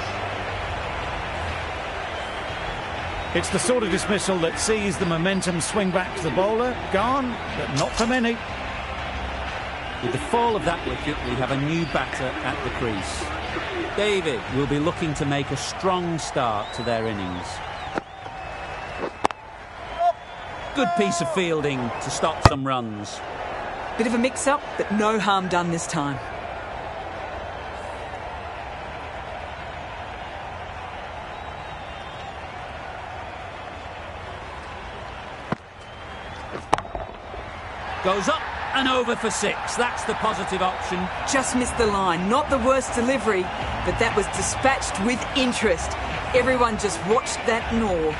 It's the sort of dismissal that sees the momentum swing back to the bowler. Gone, but not for many. With the fall of that wicket, we have a new batter at the crease. David will be looking to make a strong start to their innings. Good piece of fielding to stop some runs. Bit of a mix-up, but no harm done this time. Goes up and over for 6. That's the positive option. Just missed the line. Not the worst delivery, but that was dispatched with interest. Everyone just watched that gnaw.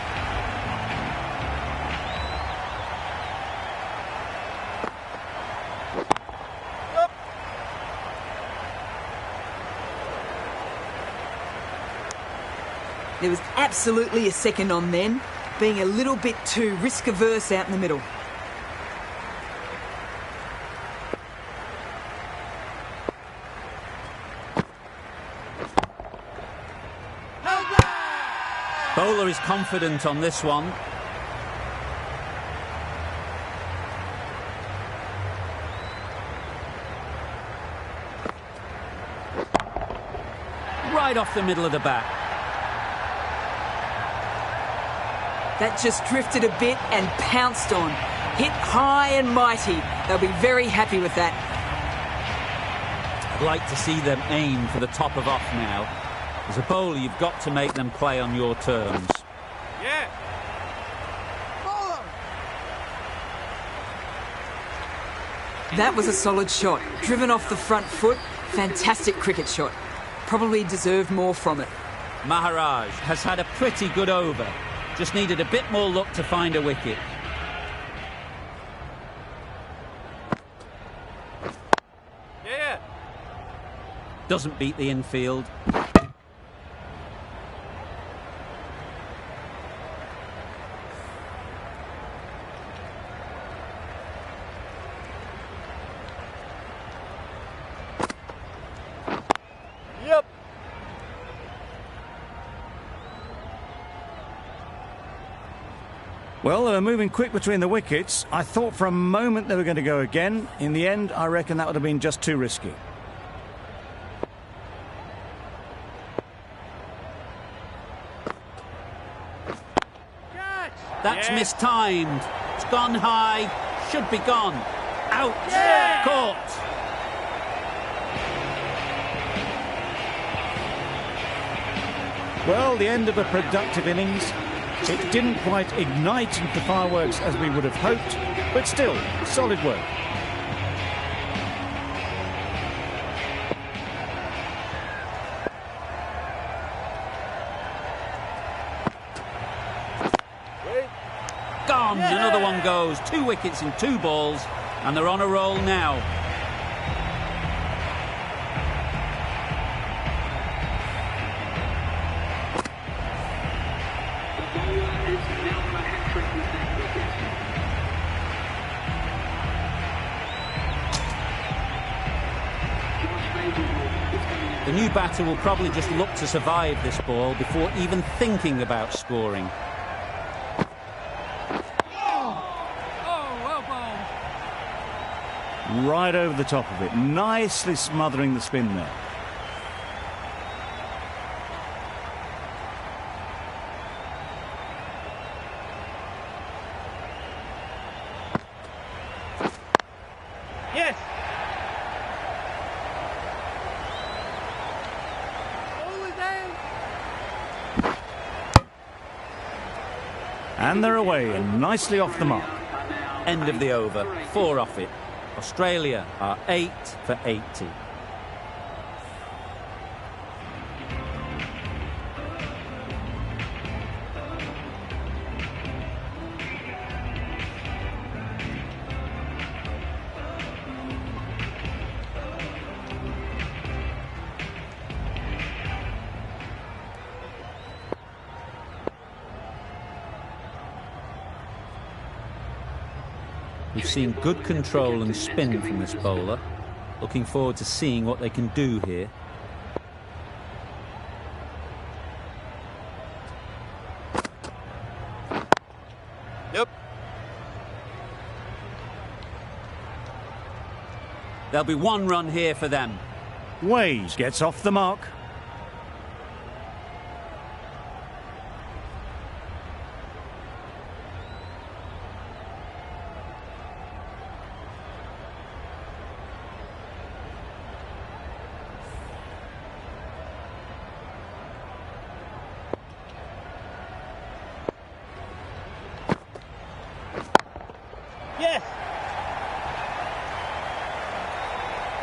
There was absolutely a second on then, being a little bit too risk-averse out in the middle. Bowler is confident on this one. Right off the middle of the bat. That just drifted a bit and pounced on. Hit high and mighty. They'll be very happy with that. I'd like to see them aim for the top of off now. As a bowler, you've got to make them play on your terms. Yeah. Bowler. That was a solid shot. Driven off the front foot. Fantastic cricket shot. Probably deserved more from it. Maharaj has had a pretty good over. Just needed a bit more luck to find a wicket. Yeah. Doesn't beat the infield. Yep. Well, they were moving quick between the wickets. I thought for a moment they were going to go again. In the end, I reckon that would have been just too risky. Catch. That's Yeah. mistimed. It's gone high. Should be gone. Out. Yeah. Caught. Well, the end of a productive innings. It didn't quite ignite into fireworks as we would have hoped, but still, solid work. Gone. Another one goes. 2 wickets in 2 balls, and they're on a roll now. The new batter will probably just look to survive this ball before even thinking about scoring. Right over the top of it, nicely smothering the spin there. Yes. All is down. And they're away and nicely off the mark. End of the over. 4 off it. Australia are 8 for 80. We've seen good control and spin from this bowler. Looking forward to seeing what they can do here. Yep. There'll be 1 run here for them. Wade gets off the mark. Yes.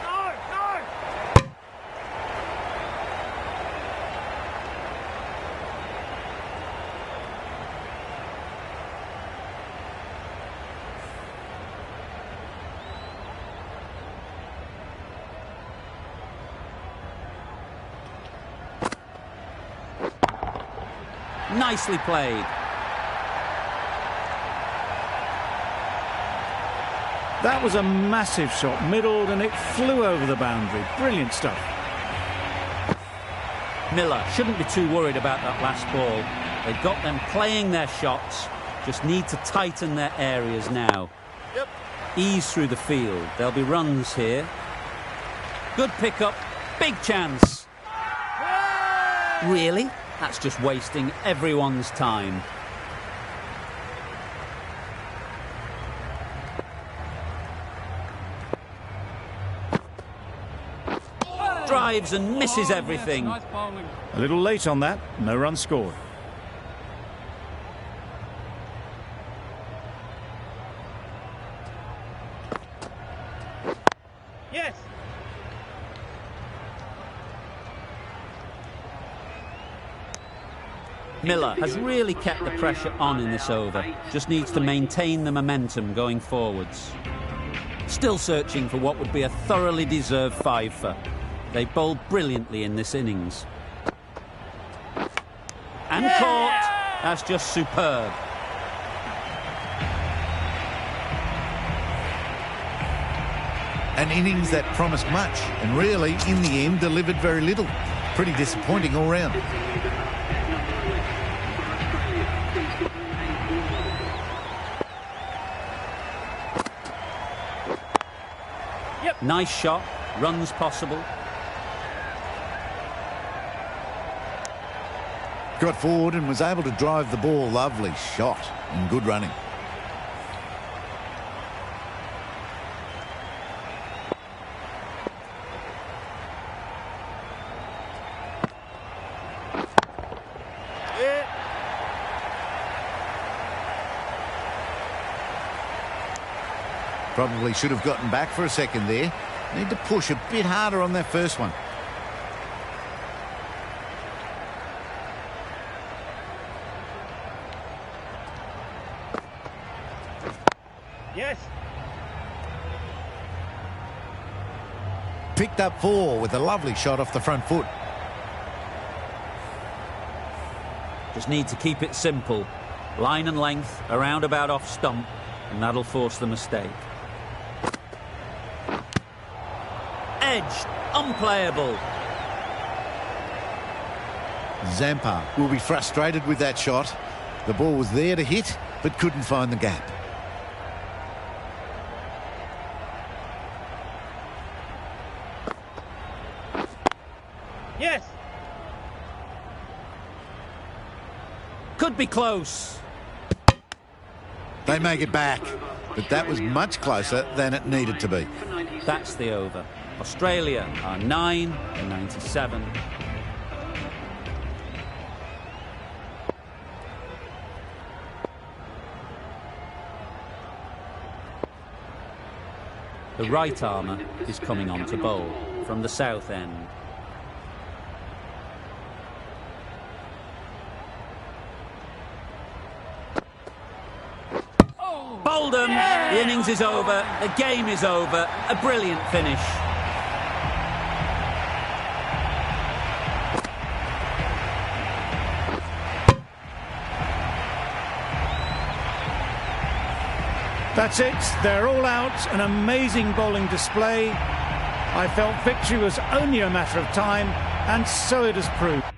No, no. Nicely played. That was a massive shot, middled, and it flew over the boundary. Brilliant stuff. Miller shouldn't be too worried about that last ball. They've got them playing their shots, just need to tighten their areas now. Yep. Ease through the field. There'll be runs here. Good pickup, big chance. Really? That's just wasting everyone's time. Drives and misses everything. Nice bowling. A little late on that, no run scored. Miller has really kept the pressure on in this over. Just needs to maintain the momentum going forwards. Still searching for what would be a thoroughly deserved fiver. They bowled brilliantly in this innings. And caught. That's just superb. An innings that promised much and really, in the end, delivered very little. Pretty disappointing all round. Nice shot, runs possible. Got forward and was able to drive the ball. Lovely shot and good running. Probably should have gotten back for a second there. Need to push a bit harder on that first one. Yes. Picked up 4 with a lovely shot off the front foot. Just need to keep it simple. Line and length, around about off stump, and that'll force the mistake. Edged, unplayable. Zampa will be frustrated with that shot. The ball was there to hit, but couldn't find the gap. Yes. Could be close. They make it back, but that was much closer than it needed to be. That's the over. Australia are 9 and 97. The right armour is coming on to bowl from the south end. Bowled him. The innings is over. The game is over. A brilliant finish. That's it. They're all out. An amazing bowling display. I felt victory was only a matter of time, and so it has proved.